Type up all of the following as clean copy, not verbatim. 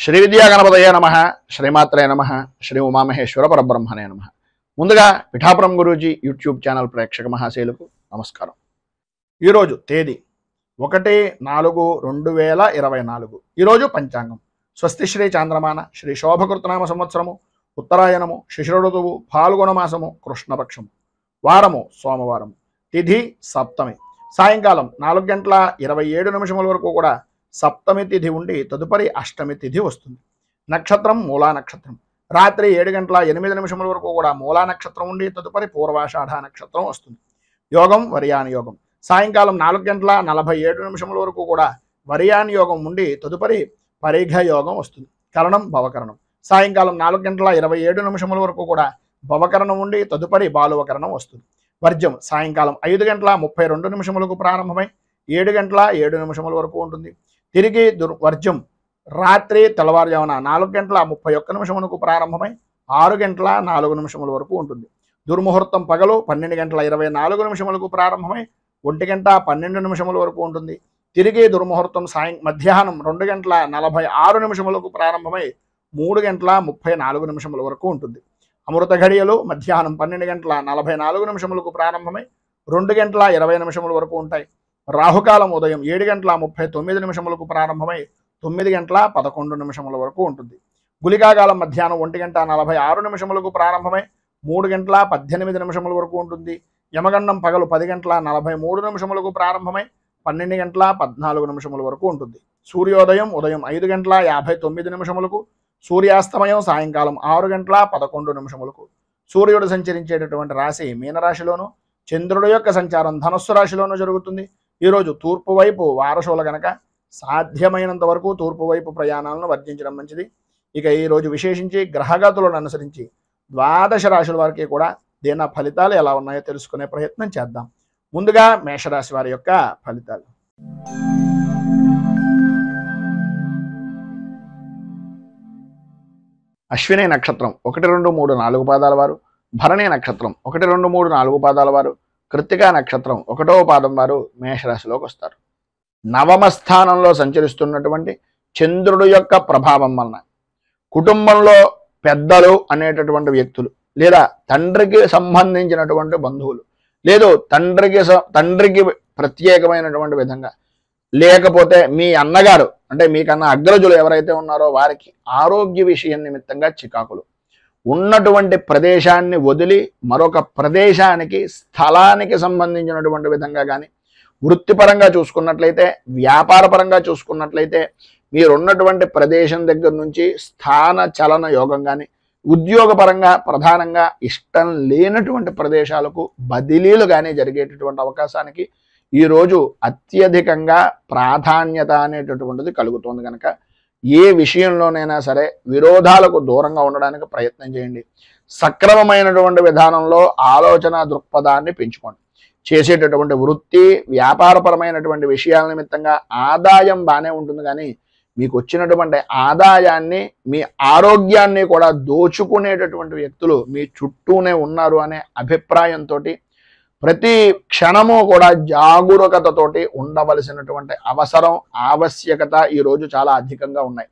శ్రీ విద్యా గణపతయే నమః, శ్రీమాత్రే నమః, శ్రీ ఉమామహేశ్వర పరబ్రహ్మణే నమః. ముందుగా పిఠాపురం గురూజీ యూట్యూబ్ ఛానల్ ప్రేక్షక మహాశైలకు నమస్కారం. ఈరోజు తేదీ 1/4/2024. ఈరోజు పంచాంగం స్వస్తి శ్రీ చాంద్రమాన శ్రీ శోభకృతనామ సంవత్సరము, ఉత్తరాయణము, శిశిర ఋతువు, ఫాల్గుణ మాసము, కృష్ణపక్షము, వారము సోమవారము, తిథి సప్తమి. సాయంకాలం 4:27 వరకు కూడా సప్తమి తిథి ఉండి తదుపరి అష్టమి తిథి వస్తుంది. నక్షత్రం మూలా నక్షత్రం. రాత్రి 7:08 వరకు కూడా మూలా నక్షత్రం ఉండి తదుపరి పూర్వాషాఢ నక్షత్రం వస్తుంది. యోగం వరియాని యోగం. సాయంకాలం 4:47 వరకు కూడా వరియాని యోగం ఉండి తదుపరి పరిఘ యోగం వస్తుంది. కరణం భవకరణం. సాయంకాలం 4:27 వరకు కూడా భవకరణం ఉండి తదుపరి బాలువకరణం వస్తుంది. వర్జం సాయంకాలం 5:32 ప్రారంభమై 7:07 వరకు ఉంటుంది. తిరిగి వర్జం రాత్రి తెల్లవారుజామున 4:31 ప్రారంభమై 6:04 వరకు ఉంటుంది. దుర్ముహూర్తం పగలు 12:24 ప్రారంభమై 1:12 వరకు ఉంటుంది. తిరిగి దుర్ముహూర్తం మధ్యాహ్నం 2:46 ప్రారంభమై 3:34 వరకు ఉంటుంది. అమృత ఘడియలు మధ్యాహ్నం 12:44 ప్రారంభమై 2:20 వరకు ఉంటాయి. రాహుకాలం ఉదయం 7:39 ప్రారంభమై 9:11 వరకు ఉంటుంది. గుళికాకాలం మధ్యాహ్నం 1:46 ప్రారంభమై 3:18 వరకు ఉంటుంది. యమగండం పగలు 10:43 ప్రారంభమై 12:14 వరకు ఉంటుంది. సూర్యోదయం ఉదయం 5:59, సూర్యాస్తమయం సాయంకాలం 6:11. సూర్యుడు సంచరించేటటువంటి రాశి మీనరాశిలోను, చంద్రుడు యొక్క సంచారం ధనస్సు రాశిలోనూ జరుగుతుంది. ఈరోజు తూర్పు వైపు వారసుల గనక సాధ్యమైనంత వరకు తూర్పు వైపు ప్రయాణాలను వర్జించడం మంచిది. ఇక ఈరోజు విశేషించి గ్రహగతులను అనుసరించి 12 రాశుల వారికి కూడా దీని ఫలితాలు ఎలా ఉన్నాయో తెలుసుకునే ప్రయత్నం చేద్దాం. ముందుగా మేషరాశి వారి యొక్క ఫలితాలు. అశ్విని నక్షత్రం 1, 2, 3, 4 పాదాల వారు, భరణి నక్షత్రం 1, 2, 3, 4 పాదాల వారు, కృత్తికా నక్షత్రం 1వ పాదం వారు మేషరాశిలోకి వస్తారు. నవమ స్థానంలో సంచరిస్తున్నటువంటి చంద్రుడు యొక్క ప్రభావం వలన కుటుంబంలో పెద్దలు అనేటటువంటి వ్యక్తులు, లేదా తండ్రికి సంబంధించినటువంటి బంధువులు, లేదు తండ్రికి ప్రత్యేకమైనటువంటి విధంగా, లేకపోతే మీ అన్నగారు అంటే మీకన్నా అగ్రజులు ఎవరైతే ఉన్నారో వారికి ఆరోగ్య విషయం నిమిత్తంగా చికాకులు, ఉన్నటువంటి ప్రదేశాన్ని వదిలి మరొక ప్రదేశానికి స్థలానికి సంబంధించినటువంటి విధంగా కానీ, వృత్తిపరంగా చూసుకున్నట్లయితే, వ్యాపారపరంగా చూసుకున్నట్లయితే మీరున్నటువంటి ప్రదేశం దగ్గర నుంచి స్థాన చలన యోగం కానీ, ఉద్యోగపరంగా ప్రధానంగా ఇష్టం లేనటువంటి ప్రదేశాలకు బదిలీలు కానీ జరిగేటటువంటి అవకాశానికి ఈరోజు అత్యధికంగా ప్రాధాన్యత అనేటటువంటిది కలుగుతుంది. కనుక ఏ విషయంలోనైనా సరే విరోధాలకు దూరంగా ఉండడానికి ప్రయత్నం చేయండి. సక్రమమైనటువంటి విధానంలో ఆలోచన దృక్పథాన్ని పెంచుకోండి. చేసేటటువంటి వృత్తి వ్యాపారపరమైనటువంటి విషయాల నిమిత్తంగా ఆదాయం బాగానే ఉంటుంది, కానీ మీకు వచ్చినటువంటి ఆదాయాన్ని, మీ ఆరోగ్యాన్ని కూడా దోచుకునేటటువంటి వ్యక్తులు మీ చుట్టూనే ఉన్నారు అనే అభిప్రాయంతో ప్రతి క్షణము కూడా జాగరూకతతోటి ఉండవలసినటువంటి అవసరం, ఆవశ్యకత ఈరోజు చాలా అధికంగా ఉన్నాయి.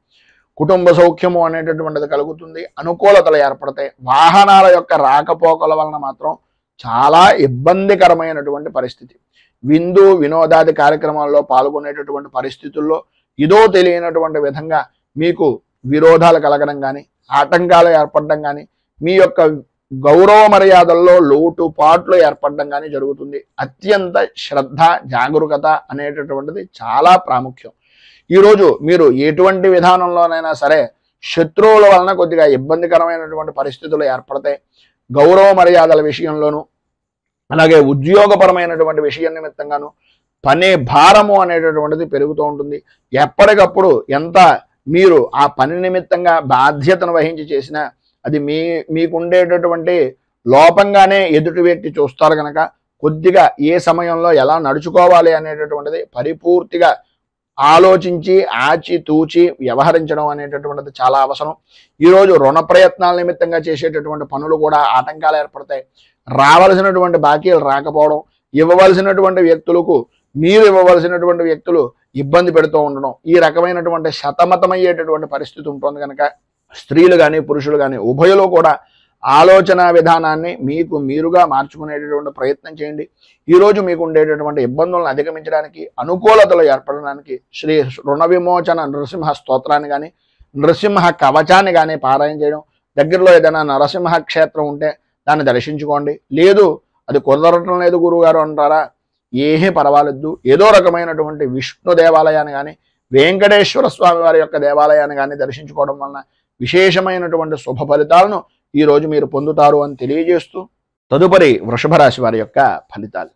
కుటుంబ సౌఖ్యము అనేటటువంటిది కలుగుతుంది, అనుకూలతలు ఏర్పడతాయి. వాహనాల యొక్క రాకపోకల వలన మాత్రం చాలా ఇబ్బందికరమైనటువంటి పరిస్థితి. విందు వినోదాది కార్యక్రమాల్లో పాల్గొనేటటువంటి పరిస్థితుల్లో ఇదో తెలియనటువంటి విధంగా మీకు విరోధాలు కలగడం కానీ, ఆటంకాలు ఏర్పడడం కానీ, మీ యొక్క గౌరవ మర్యాదల్లో లోటుపాట్లు ఏర్పడడం కానీ జరుగుతుంది. అత్యంత శ్రద్ధ జాగరూకత అనేటటువంటిది చాలా ప్రాముఖ్యం. ఈరోజు మీరు ఎటువంటి విధానంలోనైనా సరే శత్రువుల వలన కొద్దిగా ఇబ్బందికరమైనటువంటి పరిస్థితులు ఏర్పడతాయి. గౌరవ మర్యాదల విషయంలోనూ, అలాగే ఉద్యోగపరమైనటువంటి విషయం నిమిత్తంగాను పని భారము అనేటటువంటిది పెరుగుతూ ఉంటుంది. ఎప్పటికప్పుడు ఎంత మీరు ఆ పని నిమిత్తంగా బాధ్యతను వహించి చేసినా అది మీకుండేటటువంటి లోపంగానే ఎదుటి వ్యక్తి చూస్తారు. కనుక కొద్దిగా ఏ సమయంలో ఎలా నడుచుకోవాలి అనేటటువంటిది పరిపూర్తిగా ఆలోచించి ఆచితూచి వ్యవహరించడం అనేటటువంటిది చాలా అవసరం. ఈరోజు రుణ ప్రయత్నాల నిమిత్తంగా చేసేటటువంటి పనులు కూడా ఆటంకాలు ఏర్పడతాయి. రావలసినటువంటి బాకీలు రాకపోవడం, ఇవ్వవలసినటువంటి వ్యక్తులకు మీరు ఇవ్వవలసినటువంటి వ్యక్తులు ఇబ్బంది పెడుతూ ఉండడం, ఈ రకమైనటువంటి సతమతమయ్యేటటువంటి పరిస్థితి ఉంటుంది కనుక స్త్రీలు కానీ పురుషులు కానీ ఉభయులు కూడా ఆలోచన విధానాన్ని మీకు మీరుగా మార్చుకునేటటువంటి ప్రయత్నం చేయండి. ఈరోజు మీకు ఉండేటటువంటి ఇబ్బందులను అధిగమించడానికి, అనుకూలతలు ఏర్పడడానికి శ్రీ రుణ విమోచన నృసింహ స్తోత్రాన్ని కానీ నృసింహ కవచాన్ని కానీ పారాయణ చేయడం, దగ్గరలో ఏదైనా నరసింహ క్షేత్రం ఉంటే దాన్ని దర్శించుకోండి. లేదు అది కుదరటం లేదు గురువుగారు అంటారా, ఏమీ పర్వాలేదు, ఏదో రకమైనటువంటి విష్ణు దేవాలయాన్ని కానీ వెంకటేశ్వర స్వామి వారి యొక్క దేవాలయాన్ని కానీ దర్శించుకోవడం వలన విశేషమైనటువంటి శుభ ఫలితాలను ఈరోజు మీరు పొందుతారు అని తెలియజేస్తూ తదుపరి వృషభ రాశి వారి యొక్క ఫలితాలు.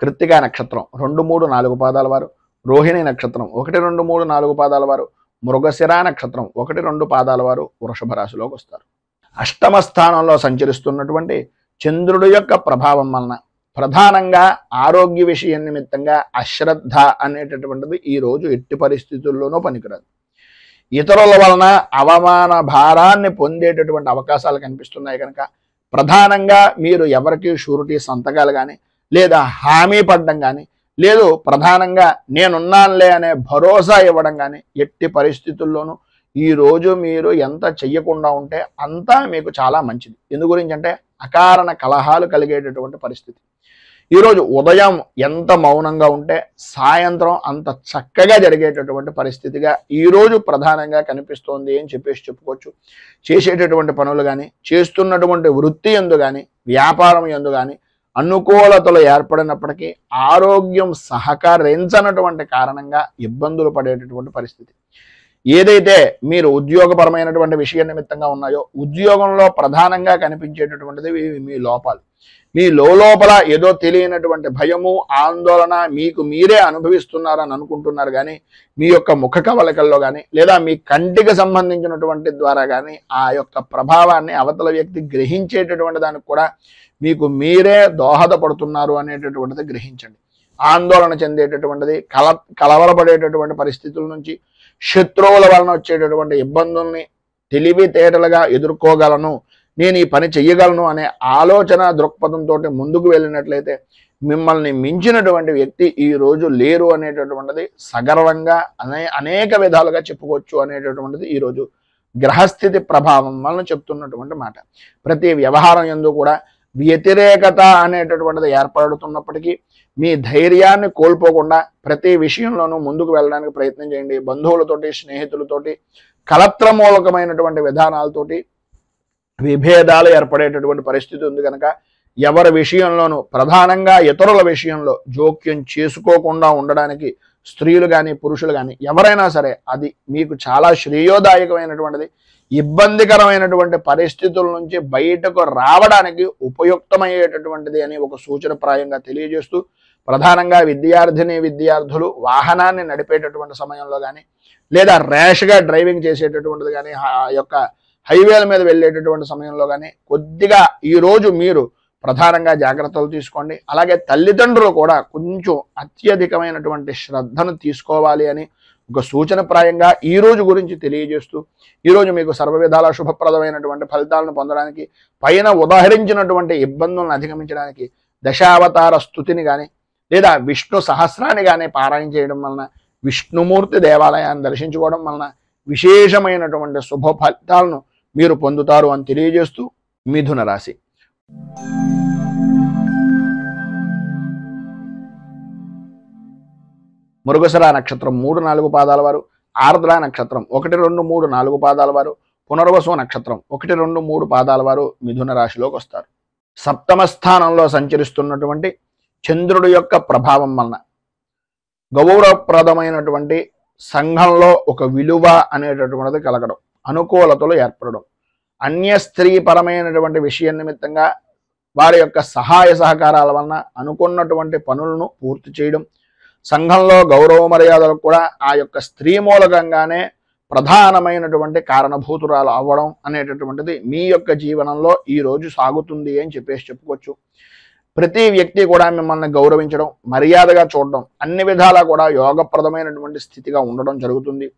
కృత్తికా నక్షత్రం 2, 3, 4 పాదాల వారు, రోహిణి నక్షత్రం 1, 2, 3, 4 పాదాల వారు, మృగశిర నక్షత్రం 1, 2 పాదాల వారు వృషభ రాశిలోకి వస్తారు. అష్టమ స్థానంలో సంచరిస్తున్నటువంటి చంద్రుడి యొక్క ప్రభావం వలన ప్రధానంగా ఆరోగ్య విషయం నిమిత్తంగా అశ్రద్ధ అనేటటువంటిది ఈరోజు ఎట్టి పరిస్థితుల్లోనూ పనికిరాదు. ఇతరుల వలన అవమాన భారాన్ని పొందేటటువంటి అవకాశాలు కనిపిస్తున్నాయి కనుక ప్రధానంగా మీరు ఎవరికి షూరిటీ సంతకాలు కానీ లేదా హామీ పడడం కానీ, లేదు ప్రధానంగా నేనున్నానులే అనే భరోసా ఇవ్వడం కానీ ఎట్టి పరిస్థితుల్లోనూ ఈరోజు మీరు ఎంత చెయ్యకుండా ఉంటే అంతా మీకు చాలా మంచిది. ఎందు గురించి అంటే అకారణ కలహాలు కలిగేటటువంటి పరిస్థితి. ఈరోజు ఉదయం ఎంత మౌనంగా ఉంటే సాయంత్రం అంత చక్కగా జరిగేటటువంటి పరిస్థితిగా ఈరోజు ప్రధానంగా కనిపిస్తోంది అని చెప్పుకోవచ్చు. చేసేటటువంటి పనులు కానీ, చేస్తున్నటువంటి వృత్తి యందు కానీ, వ్యాపారం యందు కానీ అనుకూలతలు ఏర్పడినప్పటికీ ఆరోగ్యం సహకరించనటువంటి కారణంగా ఇబ్బందులు పడేటటువంటి పరిస్థితి. ఏదైతే మీరు ఉద్యోగపరమైనటువంటి విషయ నిమిత్తంగా ఉన్నాయో ఉద్యోగంలో ప్రధానంగా కనిపించేటటువంటిది మీ లోపాలు. మీ లోపల ఏదో తెలియనటువంటి భయము, ఆందోళన మీకు మీరే అనుభవిస్తున్నారని అనుకుంటున్నారు కానీ మీ యొక్క ముఖ కవలికల్లో కానీ లేదా మీ కంటికి సంబంధించినటువంటి ద్వారా కానీ ఆ యొక్క ప్రభావాన్ని అవతల వ్యక్తి గ్రహించేటటువంటి దానికి కూడా మీకు మీరే దోహదపడుతున్నారు అనేటటువంటిది గ్రహించండి. ఆందోళన చెందేటటువంటిది, కలవరపడేటటువంటి పరిస్థితుల నుంచి, శత్రువుల వలన వచ్చేటటువంటి ఇబ్బందుల్ని తెలివితేటలుగా ఎదుర్కోగలను, నేను ఈ పని చెయ్యగలను అనే ఆలోచన దృక్పథంతో ముందుకు వెళ్ళినట్లయితే మిమ్మల్ని మించినటువంటి వ్యక్తి ఈరోజు లేరు అనేటటువంటిది సగర్వంగా అనేక విధాలుగా చెప్పుకోవచ్చు అనేటటువంటిది ఈరోజు గ్రహస్థితి ప్రభావం వలన చెప్తున్నటువంటి మాట. ప్రతి వ్యవహారం యందు కూడా వ్యతిరేకత అనేటటువంటిది ఏర్పడుతున్నప్పటికీ మీ ధైర్యాన్ని కోల్పోకుండా ప్రతి విషయంలోనూ ముందుకు వెళ్ళడానికి ప్రయత్నం చేయండి. బంధువులతోటి, స్నేహితులతోటి కలత్రమూలకమైనటువంటి విధానాలతోటి విభేదాలు ఏర్పడేటటువంటి పరిస్థితి ఉంది కనుక ఎవరి విషయంలోనూ ప్రధానంగా ఇతరుల విషయంలో జోక్యం చేసుకోకుండా ఉండడానికి స్త్రీలు కానీ పురుషులు కానీ ఎవరైనా సరే అది మీకు చాలా శ్రేయోదాయకమైనటువంటిది. ఇబ్బందికరమైనటువంటి పరిస్థితుల నుంచి బయటకు రావడానికి ఉపయుక్తమయ్యేటటువంటిది అని ఒక సూచనప్రాయంగా తెలియజేస్తూ ప్రధానంగా విద్యార్థులు వాహనాన్ని నడిపేటటువంటి సమయంలో కానీ లేదా ర్యాష్గా డ్రైవింగ్ చేసేటటువంటిది కానీ ఆ యొక్క హైవేల మీద వెళ్ళేటటువంటి సమయంలో కానీ కొద్దిగా ఈరోజు మీరు ప్రధానంగా జాగ్రత్తలు తీసుకోండి. అలాగే తల్లిదండ్రులు కూడా కొంచెం అత్యధికమైనటువంటి శ్రద్ధను తీసుకోవాలి అని ఒక సూచనప్రాయంగా ఈరోజు గురించి తెలియజేస్తూ ఈరోజు మీకు సర్వ విధాల శుభప్రదమైనటువంటి ఫలితాలను పొందడానికి, పైన ఉదాహరించినటువంటి ఇబ్బందులను అధిగమించడానికి దశావతార స్తుతిని కానీ లేదా విష్ణు సహస్రాన్ని కానీ పారాయణ చేయడం వలన, విష్ణుమూర్తి దేవాలయాన్ని దర్శించుకోవడం వలన విశేషమైనటువంటి శుభ ఫలితాలను మీరు పొందుతారు అని తెలియజేస్తూ మిథున రాశి. మృగశిర నక్షత్రం 3, 4 పాదాల వారు, ఆర్ద్ర నక్షత్రం 1, 2, 3, 4 పాదాల వారు, పునర్వసు నక్షత్రం 1, 2, 3 పాదాల వారు మిథున రాశిలోకి వస్తారు. సప్తమ స్థానంలో సంచరిస్తున్నటువంటి చంద్రుడి యొక్క ప్రభావం వలన గౌరవప్రదమైనటువంటి సంఘంలో ఒక విలువ అనేటటువంటిది కలగడం, అనుకూలతలు ఏర్పడడం, అన్య స్త్రీ పరమైనటువంటి విషయం నిమిత్తంగా వారి యొక్క సహాయ సహకారాల వలన అనుకున్నటువంటి పనులను పూర్తి చేయడం, సంఘంలో గౌరవ మర్యాదలకు కూడా ఆ యొక్క స్త్రీ మూలకంగానే ప్రధానమైనటువంటి కారణభూతురాలు అవ్వడం అనేటటువంటిది మీ యొక్క జీవనంలో ఈరోజు సాగుతుంది అని చెప్పుకోవచ్చు. ప్రతి వ్యక్తి కూడా మిమ్మల్ని గౌరవించడం, మర్యాదగా చూడడం, అన్ని విధాలా కూడా యోగప్రదమైనటువంటి స్థితిగా ఉండడం జరుగుతుంది.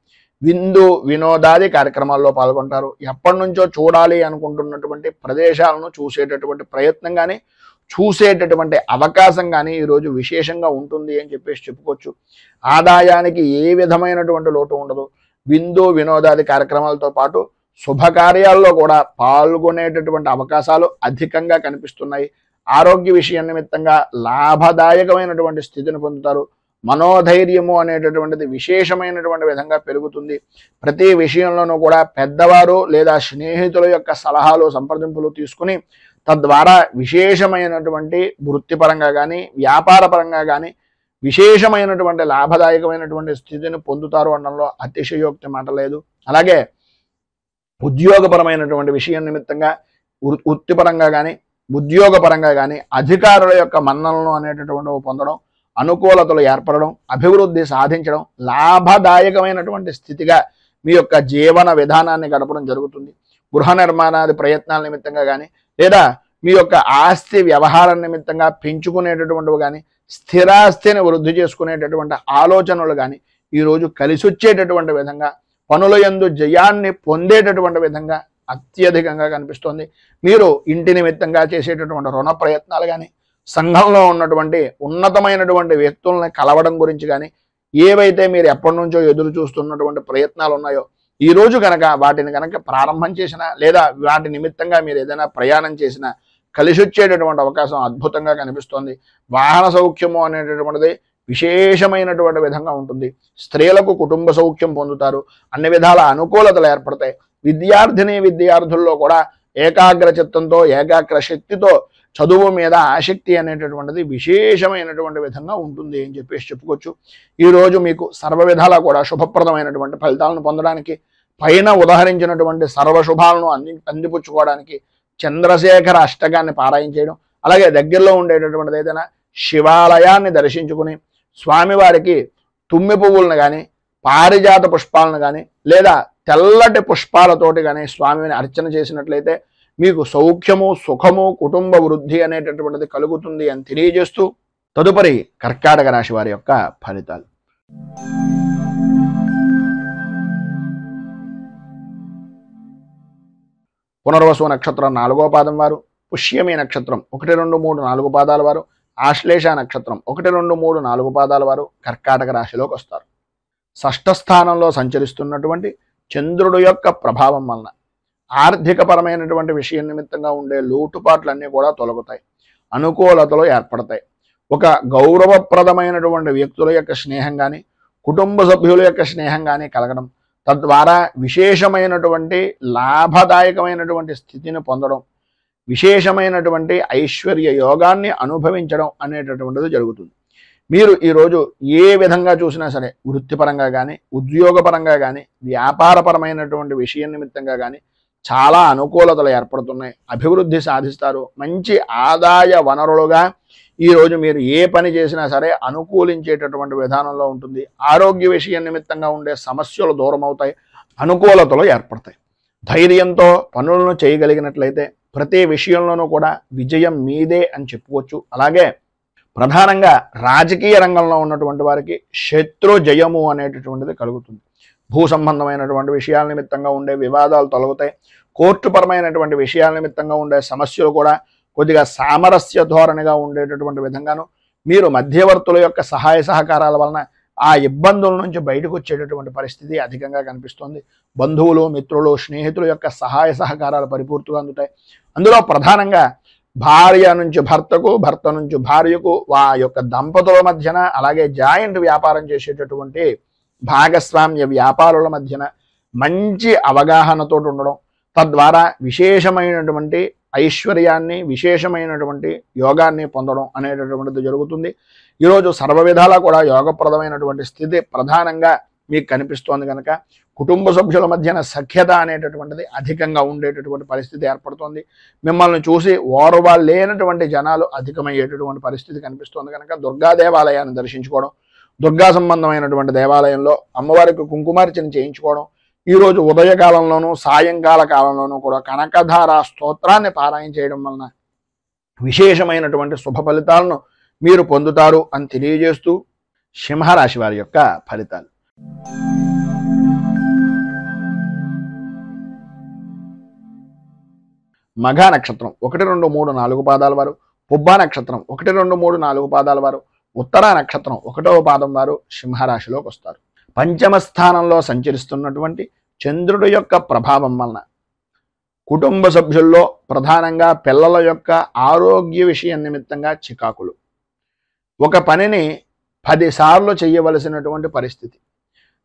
విందు వినోదాది కార్యక్రమాల్లో పాల్గొంటారు. ఎప్పటి నుంచో చూడాలి అనుకుంటున్నటువంటి ప్రదేశాలను చూసేటటువంటి ప్రయత్నం కానీ చూసేటటువంటి అవకాశం కానీ ఈరోజు విశేషంగా ఉంటుంది అని చెప్పేసి చెప్పుకోవచ్చు. ఆదాయానికి ఏ విధమైనటువంటి లోటు ఉండదు. విందు వినోదాది కార్యక్రమాలతో పాటు శుభకార్యాల్లో కూడా పాల్గొనేటటువంటి అవకాశాలు అధికంగా కనిపిస్తున్నాయి. ఆరోగ్య విషయం నిమిత్తంగా లాభదాయకమైనటువంటి స్థితిని పొందుతారు. మనోధైర్యము అనేటటువంటిది విశేషమైనటువంటి విధంగా పెరుగుతుంది. ప్రతి విషయంలోనూ కూడా పెద్దవారు లేదా స్నేహితుల యొక్క సలహాలు సంప్రదింపులు తీసుకుని తద్వారా విశేషమైనటువంటి వృత్తిపరంగా కానీ వ్యాపారపరంగా కానీ విశేషమైనటువంటి లాభదాయకమైనటువంటి స్థితిని పొందుతారు అనడంలో అతిశయోక్తి మాట లేదు. అలాగే ఉద్యోగపరమైనటువంటి విషయం నిమిత్తంగా వృత్తిపరంగా కానీ ఉద్యోగపరంగా కానీ అధికారుల యొక్క మన్ననలు అనేటటువంటివి పొందడం, అనుకూలతలు ఏర్పడడం, అభివృద్ధి సాధించడం, లాభదాయకమైనటువంటి స్థితిగా మీ యొక్క జీవన విధానాన్ని గడపడం జరుగుతుంది. గృహ నిర్మాణాది ప్రయత్నాల నిమిత్తంగా కానీ లేదా మీ యొక్క ఆస్తి వ్యవహారం నిమిత్తంగా పెంచుకునేటటువంటివి కానీ స్థిరాస్తిని వృద్ధి చేసుకునేటటువంటి ఆలోచనలు కానీ ఈరోజు కలిసి వచ్చేటటువంటి విధంగా పనుల యందు జయాన్ని పొందేటటువంటి విధంగా అత్యధికంగా కనిపిస్తోంది. మీరు ఇంటి నిమిత్తంగా చేసేటటువంటి రుణ ప్రయత్నాలు కానీ సంఘంలో ఉన్నటువంటి ఉన్నతమైనటువంటి వ్యక్తుల్ని కలవడం గురించి కానీ ఏవైతే మీరు ఎప్పటి నుంచో ఎదురు చూస్తున్నటువంటి ప్రయత్నాలు ఉన్నాయో ఈ రోజు కనుక వాటిని కనుక ప్రారంభం చేసినా లేదా వాటి నిమిత్తంగా మీరు ఏదైనా ప్రయాణం చేసినా కలిసి వచ్చేటటువంటి అవకాశం అద్భుతంగా కనిపిస్తోంది. వాహన సౌఖ్యము అనేటటువంటిది విశేషమైనటువంటి విధంగా ఉంటుంది. స్త్రీలకు కుటుంబ సౌఖ్యం పొందుతారు. అన్ని విధాల అనుకూలతలు ఏర్పడతాయి. విద్యార్థుల్లో కూడా ఏకాగ్ర చిత్తంతో ఏకాగ్ర శక్తితో చదువు మీద ఆసక్తి అనేటటువంటిది విశేషమైనటువంటి విధంగా ఉంటుంది అని చెప్పేసి చెప్పుకోవచ్చు. ఈరోజు మీకు సర్వ విధాలా కూడా శుభప్రదమైనటువంటి ఫలితాలను పొందడానికి పైన ఉదహరించినటువంటి సర్వశుభాలను అందిపుచ్చుకోవడానికి చంద్రశేఖర అష్టకాన్ని పారాయణ చేయడం, అలాగే దగ్గరలో ఉండేటటువంటిది ఏదైనా శివాలయాన్ని దర్శించుకుని స్వామివారికి తుమ్మి పువ్వులను కానీ పారిజాత పుష్పాలను కానీ లేదా తెల్లటి పుష్పాలతోటి కానీ స్వామిని అర్చన చేసినట్లయితే మీకు సౌఖ్యము సుఖము కుటుంబ వృద్ధి అనేటటువంటిది కలుగుతుంది అని తెలియజేస్తూ తదుపరి కర్కాటక రాశి వారి యొక్క ఫలితాలు. పునర్వసు నక్షత్రం 4వ పాదం వారు, పుష్యమి నక్షత్రం 1, 2, 3, 4 పాదాల వారు, ఆశ్లేష నక్షత్రం 1, 2, 3, 4 పాదాల వారు కర్కాటక రాశిలోకి వస్తారు. షష్ఠ స్థానంలో సంచరిస్తున్నటువంటి చంద్రుడు యొక్క ప్రభావం వలన ఆర్థికపరమైనటువంటి విషయం నిమిత్తంగా ఉండే లోటుపాట్లన్నీ కూడా తొలగుతాయి. అనుకూలతలు ఏర్పడతాయి. ఒక గౌరవప్రదమైనటువంటి వ్యక్తుల యొక్క స్నేహం కానీ కుటుంబ సభ్యుల యొక్క స్నేహం కానీ కలగడం, తద్వారా విశేషమైనటువంటి లాభదాయకమైనటువంటి స్థితిని పొందడం, విశేషమైనటువంటి ఐశ్వర్య యోగాన్ని అనుభవించడం అనేటటువంటిది జరుగుతుంది. మీరు ఈరోజు ఏ విధంగా చూసినా సరే వృత్తిపరంగా కానీ ఉద్యోగపరంగా కానీ వ్యాపారపరమైనటువంటి విషయం నిమిత్తంగా కానీ చాలా అనుకూలతలు ఏర్పడుతున్నాయి. అభివృద్ధి సాధిస్తారు. మంచి ఆదాయ వనరులుగా ఈరోజు మీరు ఏ పని చేసినా సరే అనుకూలించేటటువంటి విధానంలో ఉంటుంది. ఆరోగ్య విషయం నిమిత్తంగా ఉండే సమస్యలు దూరం అవుతాయి. అనుకూలతలు ఏర్పడతాయి. ధైర్యంతో పనులను చేయగలిగినట్లయితే ప్రతి విషయంలోనూ కూడా విజయం మీదే అని చెప్పుకోవచ్చు. అలాగే ప్రధానంగా రాజకీయ రంగంలో ఉన్నటువంటి వారికి శత్రు జయము అనేటటువంటిది కలుగుతుంది. భూ సంబంధమైనటువంటి విషయాల నిమిత్తంగా ఉండే వివాదాలు తొలగుతాయి. కోర్టుపరమైనటువంటి విషయాల నిమిత్తంగా ఉండే సమస్యలు కూడా కొద్దిగా సామరస్య ధోరణిగా ఉండేటటువంటి విధంగాను మీరు మధ్యవర్తుల యొక్క సహాయ సహకారాల వలన ఆ ఇబ్బందుల నుంచి బయటకు వచ్చేటటువంటి పరిస్థితి అధికంగా కనిపిస్తుంది. బంధువులు మిత్రులు స్నేహితుల యొక్క సహాయ సహకారాలు పరిపూర్తిగా అందుతాయి. అందులో ప్రధానంగా భార్య నుంచి భర్తకు భర్త నుంచి భార్యకు ఆ యొక్క దంపతుల మధ్యన అలాగే జాయింట్ వ్యాపారం చేసేటటువంటి భాగస్వామ్య వ్యాపారుల మధ్యన మంచి అవగాహనతో ఉండడం, తద్వారా విశేషమైనటువంటి ఐశ్వర్యాన్ని విశేషమైనటువంటి యోగాన్ని పొందడం అనేటటువంటిది జరుగుతుంది. ఈరోజు సర్వ విధాలా కూడా యోగప్రదమైనటువంటి స్థితి ప్రధానంగా మీకు కనిపిస్తోంది కనుక కుటుంబ సభ్యుల మధ్యన సఖ్యత అనేటటువంటిది అధికంగా ఉండేటటువంటి పరిస్థితి ఏర్పడుతోంది. మిమ్మల్ని చూసి ఓర్వలేనటువంటి జనాలు అధికమయ్యేటటువంటి పరిస్థితి కనిపిస్తోంది కనుక దుర్గా దేవాలయాన్ని దర్శించుకోవడం, దుర్గా సంబంధమైనటువంటి దేవాలయంలో అమ్మవారికి కుంకుమార్చన చేయించుకోవడం, ఈరోజు ఉదయకాలంలోనూ సాయంకాల కాలంలోనూ కూడా కనకధార స్తోత్రాన్ని పారాయణ చేయడం వలన విశేషమైనటువంటి శుభ ఫలితాలను మీరు పొందుతారు అని తెలియజేస్తూ సింహరాశి వారి యొక్క ఫలితాలు. మఘ నక్షత్రం 1, 2, 3, 4 పాదాల వారు, పుబ్బ నక్షత్రం 1, 2, 3, 4 పాదాల వారు, ఉత్తర నక్షత్రం 1వ పాదం వారు సింహరాశిలోకి వస్తారు. పంచమ స్థానంలో సంచరిస్తున్నటువంటి చంద్రుడి యొక్క ప్రభావం వలన కుటుంబ సభ్యుల్లో ప్రధానంగా పిల్లల యొక్క ఆరోగ్య విషయం నిమిత్తంగా చికాకులు, ఒక పనిని 10 సార్లు చేయవలసినటువంటి పరిస్థితి,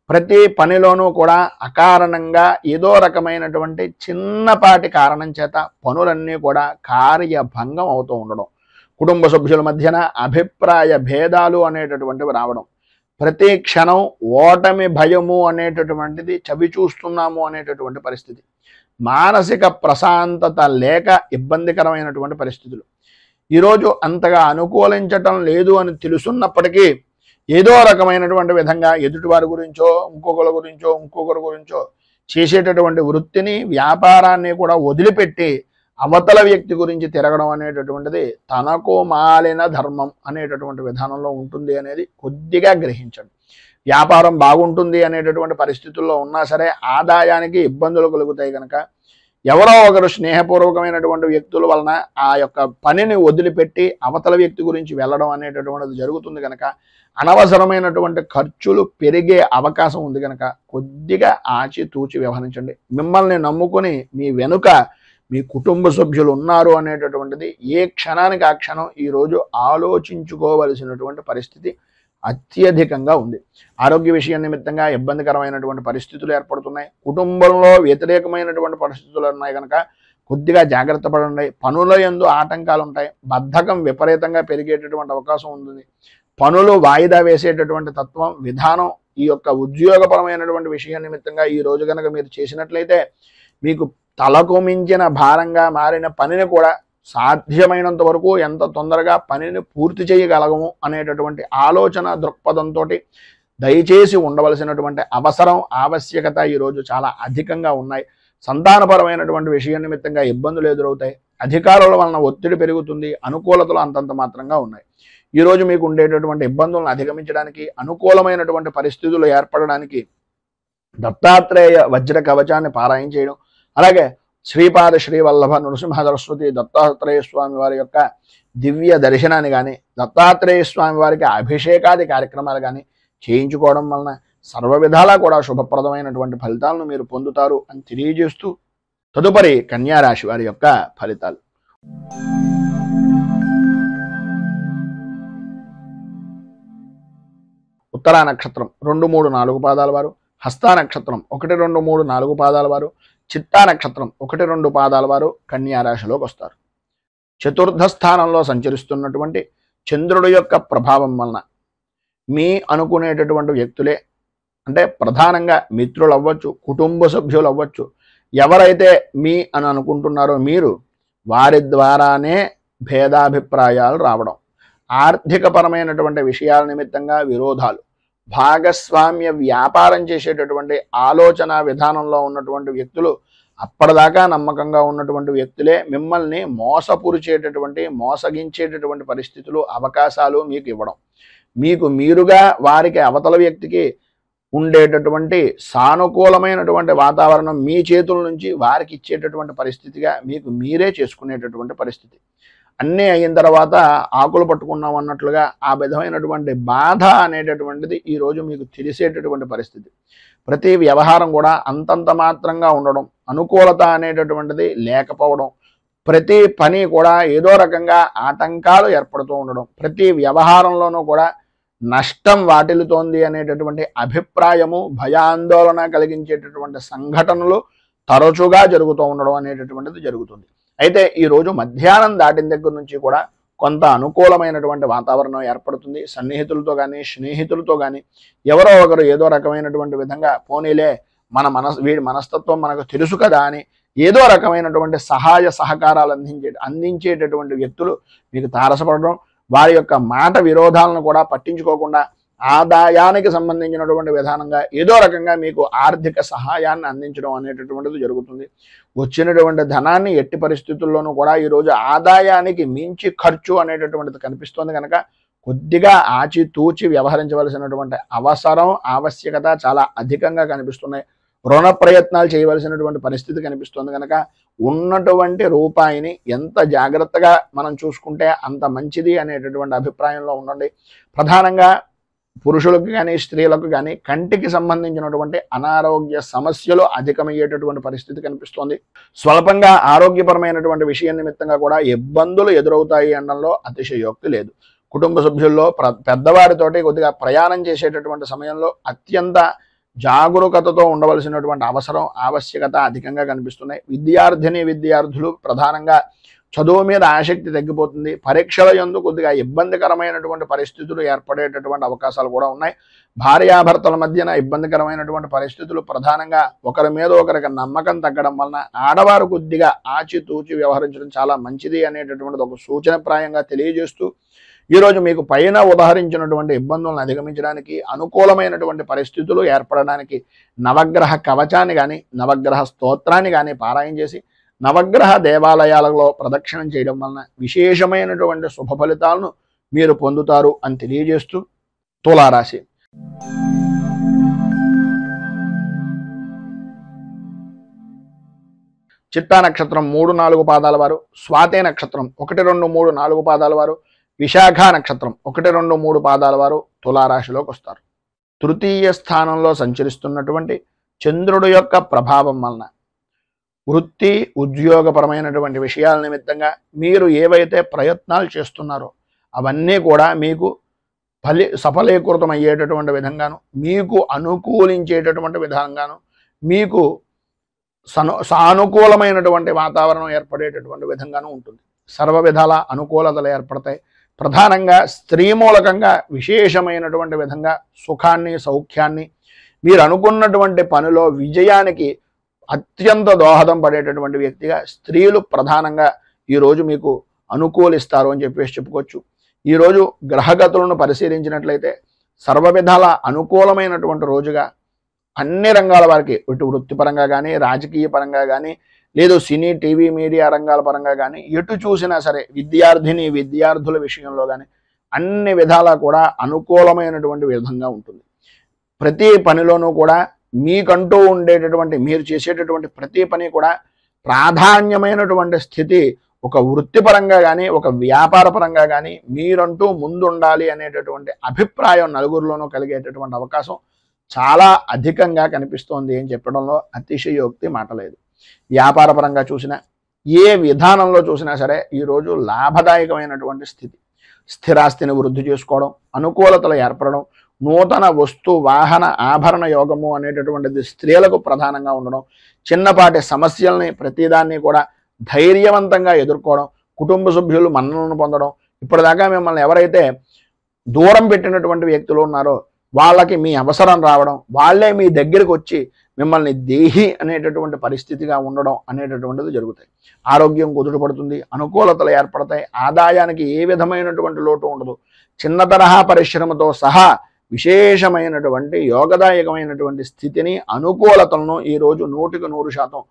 ప్రతి పనిలోనూ కూడా అకారణంగా ఏదో రకమైనటువంటి చిన్నపాటి కారణం చేత పనులన్నీ కూడా కార్యభంగం అవుతూ ఉండడం, కుటుంబ సభ్యుల మధ్యన అభిప్రాయ భేదాలు అనేటటువంటివి రావడం, ప్రతి క్షణం ఓటమి భయము అనేటటువంటిది చవి చూస్తున్నాము అనేటటువంటి పరిస్థితి, మానసిక ప్రశాంతత లేక ఇబ్బందికరమైనటువంటి పరిస్థితులు, ఈరోజు అంతగా అనుకూలించటం లేదు అని తెలుసున్నప్పటికీ ఏదో రకమైనటువంటి విధంగా ఎదుటివారి గురించో ఇంకొకరి గురించో చేసేటటువంటి వృత్తిని వ్యాపారాన్ని కూడా వదిలిపెట్టి అవతల వ్యక్తి గురించి తిరగడం అనేటటువంటిది తనకు మాలిన ధర్మం అనేటటువంటి విధానంలో ఉంటుంది అనేది కొద్దిగా గ్రహించండి. వ్యాపారం బాగుంటుంది అనేటటువంటి పరిస్థితుల్లో ఉన్నా సరే ఆదాయానికి ఇబ్బందులు కలుగుతాయి కనుక ఎవరో ఒకరు స్నేహపూర్వకమైనటువంటి వ్యక్తుల వలన ఆ యొక్క పనిని వదిలిపెట్టి అవతల వ్యక్తి గురించి వెళ్ళడం అనేటటువంటిది జరుగుతుంది కనుక అనవసరమైనటువంటి ఖర్చులు పెరిగే అవకాశం ఉంది కనుక కొద్దిగా ఆచితూచి వ్యవహరించండి. మిమ్మల్ని నమ్ముకుని మీ వెనుక మీ కుటుంబ సభ్యులు ఉన్నారు అనేటటువంటిది ఏ క్షణానికి ఆ క్షణం ఈరోజు ఆలోచించుకోవలసినటువంటి పరిస్థితి అత్యధికంగా ఉంది. ఆరోగ్య విషయం నిమిత్తంగా ఇబ్బందికరమైనటువంటి పరిస్థితులు ఏర్పడుతున్నాయి. కుటుంబంలో వ్యతిరేకమైనటువంటి పరిస్థితులు ఉన్నాయి కనుక కొద్దిగా జాగ్రత్త పడండి. పనుల యందు ఆటంకాలు ఉంటాయి. బద్ధకం విపరీతంగా పెరిగేటటువంటి అవకాశం ఉంటుంది. పనులు వాయిదా వేసేటటువంటి తత్వం విధానం ఈ యొక్క ఉద్యోగపరమైనటువంటి విషయం నిమిత్తంగా ఈ రోజు కనుక మీరు చేసినట్లయితే మీకు తలకు మించిన భారంగా మారిన పనిని కూడా సాధ్యమైనంత వరకు ఎంత తొందరగా పనిని పూర్తి చేయగలగము అనేటటువంటి ఆలోచన దృక్పథంతో దయచేసి ఉండవలసినటువంటి అవసరం ఆవశ్యకత ఈరోజు చాలా అధికంగా ఉన్నాయి. సంతానపరమైనటువంటి విషయం నిమిత్తంగా ఇబ్బందులు ఎదురవుతాయి. అధికారుల వలన ఒత్తిడి పెరుగుతుంది. అనుకూలతలు అంతంత మాత్రంగా ఉన్నాయి. ఈరోజు మీకు ఉండేటటువంటి ఇబ్బందులను అధిగమించడానికి అనుకూలమైనటువంటి పరిస్థితులు ఏర్పడడానికి దత్తాత్రేయ వజ్ర కవచాన్ని పారాయణ చేయడం, అలాగే శ్రీపాద శ్రీవల్లభ నృసింహ సరస్వతి దత్తాత్రేయ స్వామి వారి యొక్క దివ్య దర్శనాన్ని కానీ దత్తాత్రేయ స్వామి వారికి అభిషేకాది కార్యక్రమాలు కానీ చేయించుకోవడం వలన సర్వ విధాలా కూడా శుభప్రదమైనటువంటి ఫలితాలను మీరు పొందుతారు అని తెలియజేస్తూ తదుపరి కన్యారాశి వారి యొక్క ఫలితాలు. ఉత్తరా నక్షత్రం 2, 3, 4 పాదాల వారు, హస్తా నక్షత్రం 1, 2, 3, 4 పాదాల వారు, చిత్తా నక్షత్రం 1, 2 పాదాల వారు కన్యారాశిలోకి వస్తారు. చతుర్థ స్థానంలో సంచరిస్తున్నటువంటి చంద్రుడి యొక్క ప్రభావం వలన మీ అనుకునేటటువంటి వ్యక్తులే, అంటే ప్రధానంగా మిత్రులు అవ్వచ్చు, కుటుంబ సభ్యులు అవ్వచ్చు, ఎవరైతే మీ అని అనుకుంటున్నారో మీరు వారి ద్వారానే భేదాభిప్రాయాలు రావడం, ఆర్థికపరమైనటువంటి విషయాల నిమిత్తంగా విరోధాలు, భాగస్వామ్య వ్యాపారం చేసేటటువంటి ఆలోచన విధానంలో ఉన్నటువంటి వ్యక్తులు, అప్పటిదాకా నమ్మకంగా ఉన్నటువంటి వ్యక్తులే మిమ్మల్ని మోసపురిచేటటువంటి మోసగించేటటువంటి పరిస్థితులు అవకాశాలు మీకు ఇవ్వడం, మీకు మీరుగా వారికి అవతల వ్యక్తికి ఉండేటటువంటి సానుకూలమైనటువంటి వాతావరణం మీ చేతుల నుంచి వారికి ఇచ్చేటటువంటి పరిస్థితిగా మీకు మీరే చేసుకునేటటువంటి పరిస్థితి. అన్నీ అయిన తర్వాత ఆకులు పట్టుకున్నాం అన్నట్లుగా ఆ విధమైనటువంటి బాధ అనేటటువంటిది ఈరోజు మీకు తెలిసేటటువంటి పరిస్థితి. ప్రతి వ్యవహారం కూడా అంతంత మాత్రంగా ఉండడం, అనుకూలత అనేటటువంటిది లేకపోవడం, ప్రతి పని కూడా ఏదో రకంగా ఆటంకాలు ఏర్పడుతూ ఉండడం, ప్రతి వ్యవహారంలోనూ కూడా నష్టం వాటిల్లుతోంది అనేటటువంటి అభిప్రాయము, భయాందోళన కలిగించేటటువంటి సంఘటనలు తరచుగా జరుగుతూ ఉండడం అనేటటువంటిది జరుగుతుంది. అయితే ఈరోజు మధ్యాహ్నం దాటిన దగ్గర నుంచి కూడా కొంత అనుకూలమైనటువంటి వాతావరణం ఏర్పడుతుంది. సన్నిహితులతో కానీ స్నేహితులతో కానీ ఎవరో ఒకరు ఏదో రకమైనటువంటి విధంగా పోనీలే వీడి మనస్తత్వం మనకు తెలుసు కదా అని ఏదో రకమైనటువంటి సహాయ సహకారాలు అందించేటటువంటి వ్యక్తులు మీకు తారసపడడం, వారి యొక్క మాట విరోధాలను కూడా పట్టించుకోకుండా ఆదాయానికి సంబంధించినటువంటి విధానంగా ఏదో రకంగా మీకు ఆర్థిక సహాయాన్ని అందించడం అనేటటువంటిది జరుగుతుంది. వచ్చినటువంటి ధనాన్ని ఎట్టి పరిస్థితుల్లోనూ కూడా ఈరోజు ఆదాయానికి మించి ఖర్చు అనేటటువంటిది కనిపిస్తుంది కనుక కొద్దిగా ఆచితూచి వ్యవహరించవలసినటువంటి అవసరం ఆవశ్యకత చాలా అధికంగా కనిపిస్తున్నాయి. రుణ ప్రయత్నాలు చేయవలసినటువంటి పరిస్థితి కనిపిస్తుంది. కనుక ఉన్నటువంటి రూపాయిని ఎంత జాగ్రత్తగా మనం చూసుకుంటే అంత మంచిది అనేటటువంటి అభిప్రాయంలో ఉండండి. ప్రధానంగా పురుషులకు కానీ స్త్రీలకు కానీ కంటికి సంబంధించినటువంటి అనారోగ్య సమస్యలు అధికమయ్యేటటువంటి పరిస్థితి కనిపిస్తోంది. స్వల్పంగా ఆరోగ్యపరమైనటువంటి విషయం నిమిత్తంగా కూడా ఇబ్బందులు ఎదురవుతాయి అనడంలో అతిశయోక్తి లేదు. కుటుంబ సభ్యుల్లో పెద్దవారితోటి కొద్దిగా ప్రయాణం చేసేటటువంటి సమయంలో అత్యంత జాగరూకతతో ఉండవలసినటువంటి ఆవశ్యకత అధికంగా కనిపిస్తున్నాయి. విద్యార్థులు ప్రధానంగా చదువు మీద ఆసక్తి తగ్గిపోతుంది. పరీక్షల యందు కొద్దిగా ఇబ్బందికరమైనటువంటి పరిస్థితులు ఏర్పడేటటువంటి అవకాశాలు కూడా ఉన్నాయి. భార్యాభర్తల మధ్యన ఇబ్బందికరమైనటువంటి పరిస్థితులు, ప్రధానంగా ఒకరి మీద ఒకరికి నమ్మకం తగ్గడం వలన ఆడవారు కొద్దిగా ఆచితూచి వ్యవహరించడం చాలా మంచిది అనేటటువంటిది ఒక సూచనప్రాయంగా తెలియజేస్తూ, ఈరోజు మీకు పైన ఉదాహరించినటువంటి ఇబ్బందులను అధిగమించడానికి, అనుకూలమైనటువంటి పరిస్థితులు ఏర్పడడానికి నవగ్రహ కవచాన్ని కానీ నవగ్రహ స్తోత్రాన్ని కానీ పారాయణ చేసి నవగ్రహ దేవాలయాలలో ప్రదక్షిణం చేయడం వలన విశేషమైనటువంటి శుభ ఫలితాలను మీరు పొందుతారు అని తెలియజేస్తూ, తులారాశి చిత్తా నక్షత్రం 3-4 పాదాల వారు, స్వాతి నక్షత్రం 1, 2, 3, 4 పాదాల వారు, విశాఖ నక్షత్రం 1, 2, 3 పాదాల వారు తులారాశిలోకి వస్తారు. తృతీయ స్థానంలో సంచరిస్తున్నటువంటి చంద్రుడు యొక్క ప్రభావం వలన వృత్తి ఉద్యోగపరమైనటువంటి విషయాల నిమిత్తంగా మీరు ఏవైతే ప్రయత్నాలు చేస్తున్నారో అవన్నీ కూడా మీకు సఫలీకృతం అయ్యేటటువంటి విధంగాను, మీకు అనుకూలించేటటువంటి విధంగాను, మీకు సానుకూలమైనటువంటి వాతావరణం ఏర్పడేటటువంటి విధంగాను ఉంటుంది. సర్వ విధాల అనుకూలతలు ఏర్పడతాయి. ప్రధానంగా స్త్రీ మూలకంగా విశేషమైనటువంటి విధంగా సుఖాన్ని, సౌఖ్యాన్ని, మీరు అనుకున్నటువంటి పనిలో విజయానికి అత్యంత దోహదం పడేటటువంటి వ్యక్తిగా స్త్రీలు ప్రధానంగా ఈరోజు మీకు అనుకూలిస్తారు అని చెప్పేసి చెప్పుకోవచ్చు. ఈరోజు గ్రహగతులను పరిశీలించినట్లయితే సర్వ విధాల అనుకూలమైనటువంటి రోజుగా అన్ని రంగాల వారికి, ఇటు వృత్తిపరంగా కానీ, రాజకీయ పరంగా కానీ, లేదు సినీ, టీవీ, మీడియా రంగాల పరంగా కానీ, ఎటు చూసినా సరే విద్యార్థుల విషయంలో కానీ అన్ని విధాలా కూడా అనుకూలమైనటువంటి విధంగా ఉంటుంది. ప్రతి పనిలోనూ కూడా మీకంటూ ఉండేటటువంటి, మీరు చేసేటటువంటి ప్రతి పని కూడా ప్రాధాన్యమైనటువంటి స్థితి ఒక వృత్తిపరంగా కానీ, ఒక వ్యాపార పరంగా కానీ మీరంటూ ముందుండాలి అనేటటువంటి అభిప్రాయం నలుగురిలోనూ కలిగేటటువంటి అవకాశం చాలా అధికంగా కనిపిస్తోంది అని చెప్పడంలో అతిశయోక్తి మాట లేదు. వ్యాపార పరంగా చూసినా, ఏ విధానంలో చూసినా సరే ఈరోజు లాభదాయకమైనటువంటి స్థితి. స్థిరాస్తిని వృద్ధి చేసుకోవడం, అనుకూలతలు ఏర్పడడం, నూతన వస్తు వాహన ఆభరణ యోగము అనేటటువంటిది స్త్రీలకు ప్రధానంగా ఉండడం, చిన్నపాటి సమస్యల్ని ప్రతిదాన్ని కూడా ధైర్యవంతంగా ఎదుర్కోవడం, కుటుంబ సభ్యులు మన్ననను పొందడం, ఇప్పటిదాకా మిమ్మల్ని ఎవరైతే దూరం పెట్టినటువంటి వ్యక్తులు ఉన్నారో వాళ్ళకి మీ అవసరం రావడం, వాళ్ళే మీ దగ్గరికి వచ్చి మిమ్మల్ని దేహి అనేటటువంటి పరిస్థితిగా ఉండడం అనేటటువంటిది జరుగుతాయి. ఆరోగ్యం కుదుటపడుతుంది, అనుకూలతలు ఏర్పడతాయి, ఆదాయానికి ఏ విధమైనటువంటి లోటు ఉండదు. చిన్న తరహా పరిశ్రమతో సహా విశేషమైనటువంటి యోగదాయకమైనటువంటి స్థితిని, అనుకూలతలను ఈరోజు 100%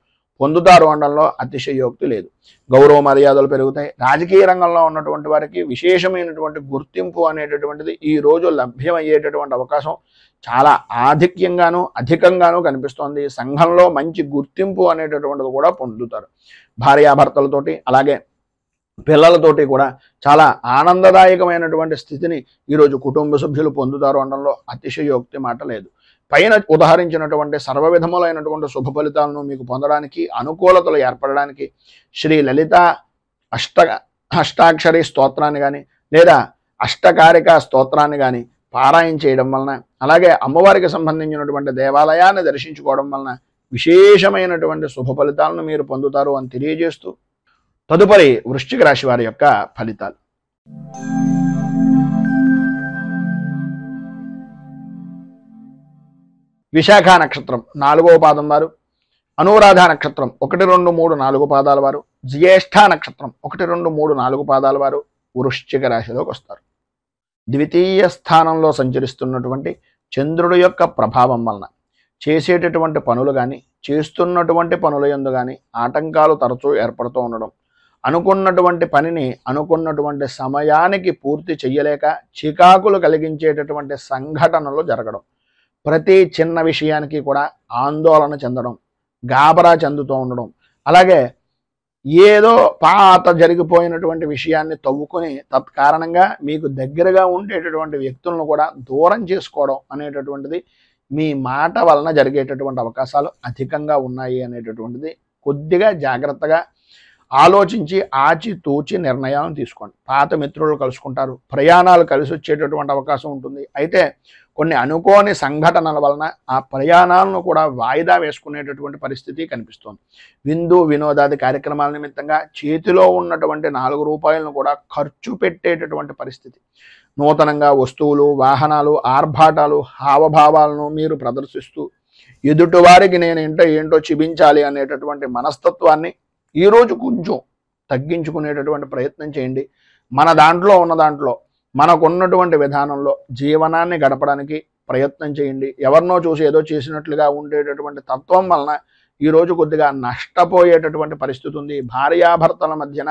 పొందుతారు అనడంలో అతిశయోక్తి లేదు. గౌరవ మర్యాదలు పెరుగుతాయి. రాజకీయ రంగంలో ఉన్నటువంటి వారికి విశేషమైనటువంటి గుర్తింపు అనేటటువంటిది ఈరోజు లభ్యమయ్యేటటువంటి అవకాశం చాలా అధికంగాను కనిపిస్తోంది. సంఘంలో మంచి గుర్తింపు అనేటటువంటిది కూడా పొందుతారు. భార్యాభర్తలతోటి అలాగే పిల్లలతోటి కూడా చాలా ఆనందదాయకమైనటువంటి స్థితిని ఈరోజు కుటుంబ సభ్యులు పొందుతారు అనడంలో అతిశయోక్తి మాట లేదు. పైన ఉదాహరించినటువంటి సర్వ విధములైనటువంటి శుభ ఫలితాలను మీకు పొందడానికి, అనుకూలతలు ఏర్పడడానికి శ్రీ లలిత అష్టాక్షరి స్తోత్రాన్ని కానీ లేదా అష్టకారిక స్తోత్రాన్ని కానీ పారాయణ చేయడం వలన, అలాగే అమ్మవారికి సంబంధించినటువంటి దేవాలయాన్ని దర్శించుకోవడం వలన విశేషమైనటువంటి శుభ ఫలితాలను మీరు పొందుతారు అని తెలియజేస్తూ, తదుపరి వృశ్చిక రాశి వారి యొక్క ఫలితాలు. విశాఖ నక్షత్రం 4వ పాదం వారు, అనురాధ నక్షత్రం 1, 2, 3, 4 పాదాల వారు, జ్యేష్ఠ నక్షత్రం 1, 2, 3, 4 పాదాల వారు వృశ్చిక రాశిలోకి వస్తారు. ద్వితీయ స్థానంలో సంచరిస్తున్నటువంటి చంద్రుడు యొక్క ప్రభావం వలన చేసేటటువంటి పనులు కానీ, చేస్తున్నటువంటి పనుల యందు కానీ ఆటంకాలు తరచూ ఏర్పడుతూ ఉండడం, అనుకున్నటువంటి పనిని అనుకున్నటువంటి సమయానికి పూర్తి చెయ్యలేక చికాకులు కలిగించేటటువంటి సంఘటనలు జరగడం, ప్రతి చిన్న విషయానికి కూడా ఆందోళన చెందడం, గాబరా చెందుతూ ఉండడం, అలాగే ఏదో పాత జరిగిపోయినటువంటి విషయాన్ని తవ్వుకొని తత్కారణంగా మీకు దగ్గరగా ఉండేటటువంటి వ్యక్తులను కూడా దూరం చేసుకోవడం అనేటటువంటిది మీ మాట వలన జరిగేటటువంటి అవకాశాలు అధికంగా ఉన్నాయి అనేటటువంటిది కొద్దిగా జాగ్రత్తగా ఆలోచించి ఆచితూచి నిర్ణయాలను తీసుకోండి. పాత మిత్రులు కలుసుకుంటారు, ప్రయాణాలు కలిసి వచ్చేటటువంటి అవకాశం ఉంటుంది. అయితే కొన్ని అనుకోని సంఘటనల వలన ఆ ప్రయాణాలను కూడా వాయిదా వేసుకునేటటువంటి పరిస్థితి కనిపిస్తుంది. విందు వినోదాది కార్యక్రమాల నిమిత్తంగా చేతిలో ఉన్నటువంటి 4 రూపాయలను కూడా ఖర్చు పెట్టేటటువంటి పరిస్థితి. నూతనంగా వస్తువులు, వాహనాలు, ఆర్భాటాలు, హావభావాలను మీరు ప్రదర్శిస్తూ ఎదుటివారికి నేను ఏంటో చూపించాలి అనేటటువంటి మనస్తత్వాన్ని ఈరోజు కొంచెం తగ్గించుకునేటటువంటి ప్రయత్నం చేయండి. మన దాంట్లో ఉన్న దాంట్లో మనకున్నటువంటి విధానంలో జీవనాన్ని గడపడానికి ప్రయత్నం చేయండి. ఎవరినో చూసి ఏదో చేసినట్లుగా ఉండేటటువంటి తత్వం వలన ఈరోజు కొద్దిగా నష్టపోయేటటువంటి పరిస్థితి ఉంది. భార్యాభర్తల మధ్యన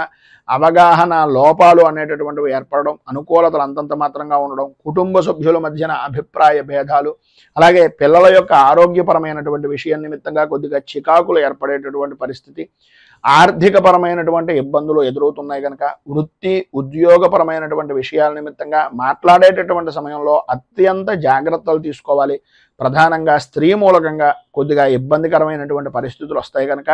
అవగాహన లోపాలు అనేటటువంటివి ఏర్పడడం, అనుకూలతలు అంతంత మాత్రంగా ఉండడం, కుటుంబ సభ్యుల మధ్యన అభిప్రాయ భేదాలు, అలాగే పిల్లల యొక్క ఆరోగ్యపరమైనటువంటి విషయం నిమిత్తంగా కొద్దిగా చికాకులు ఏర్పడేటటువంటి పరిస్థితి, ఆర్థికపరమైనటువంటి ఇబ్బందులు ఎదురవుతున్నాయి కనుక వృత్తి ఉద్యోగపరమైనటువంటి విషయాల నిమిత్తంగా మాట్లాడేటటువంటి సమయంలో అత్యంత జాగ్రత్తలు తీసుకోవాలి. ప్రధానంగా స్త్రీ మూలకంగా కొద్దిగా ఇబ్బందికరమైనటువంటి పరిస్థితులు వస్తాయి కనుక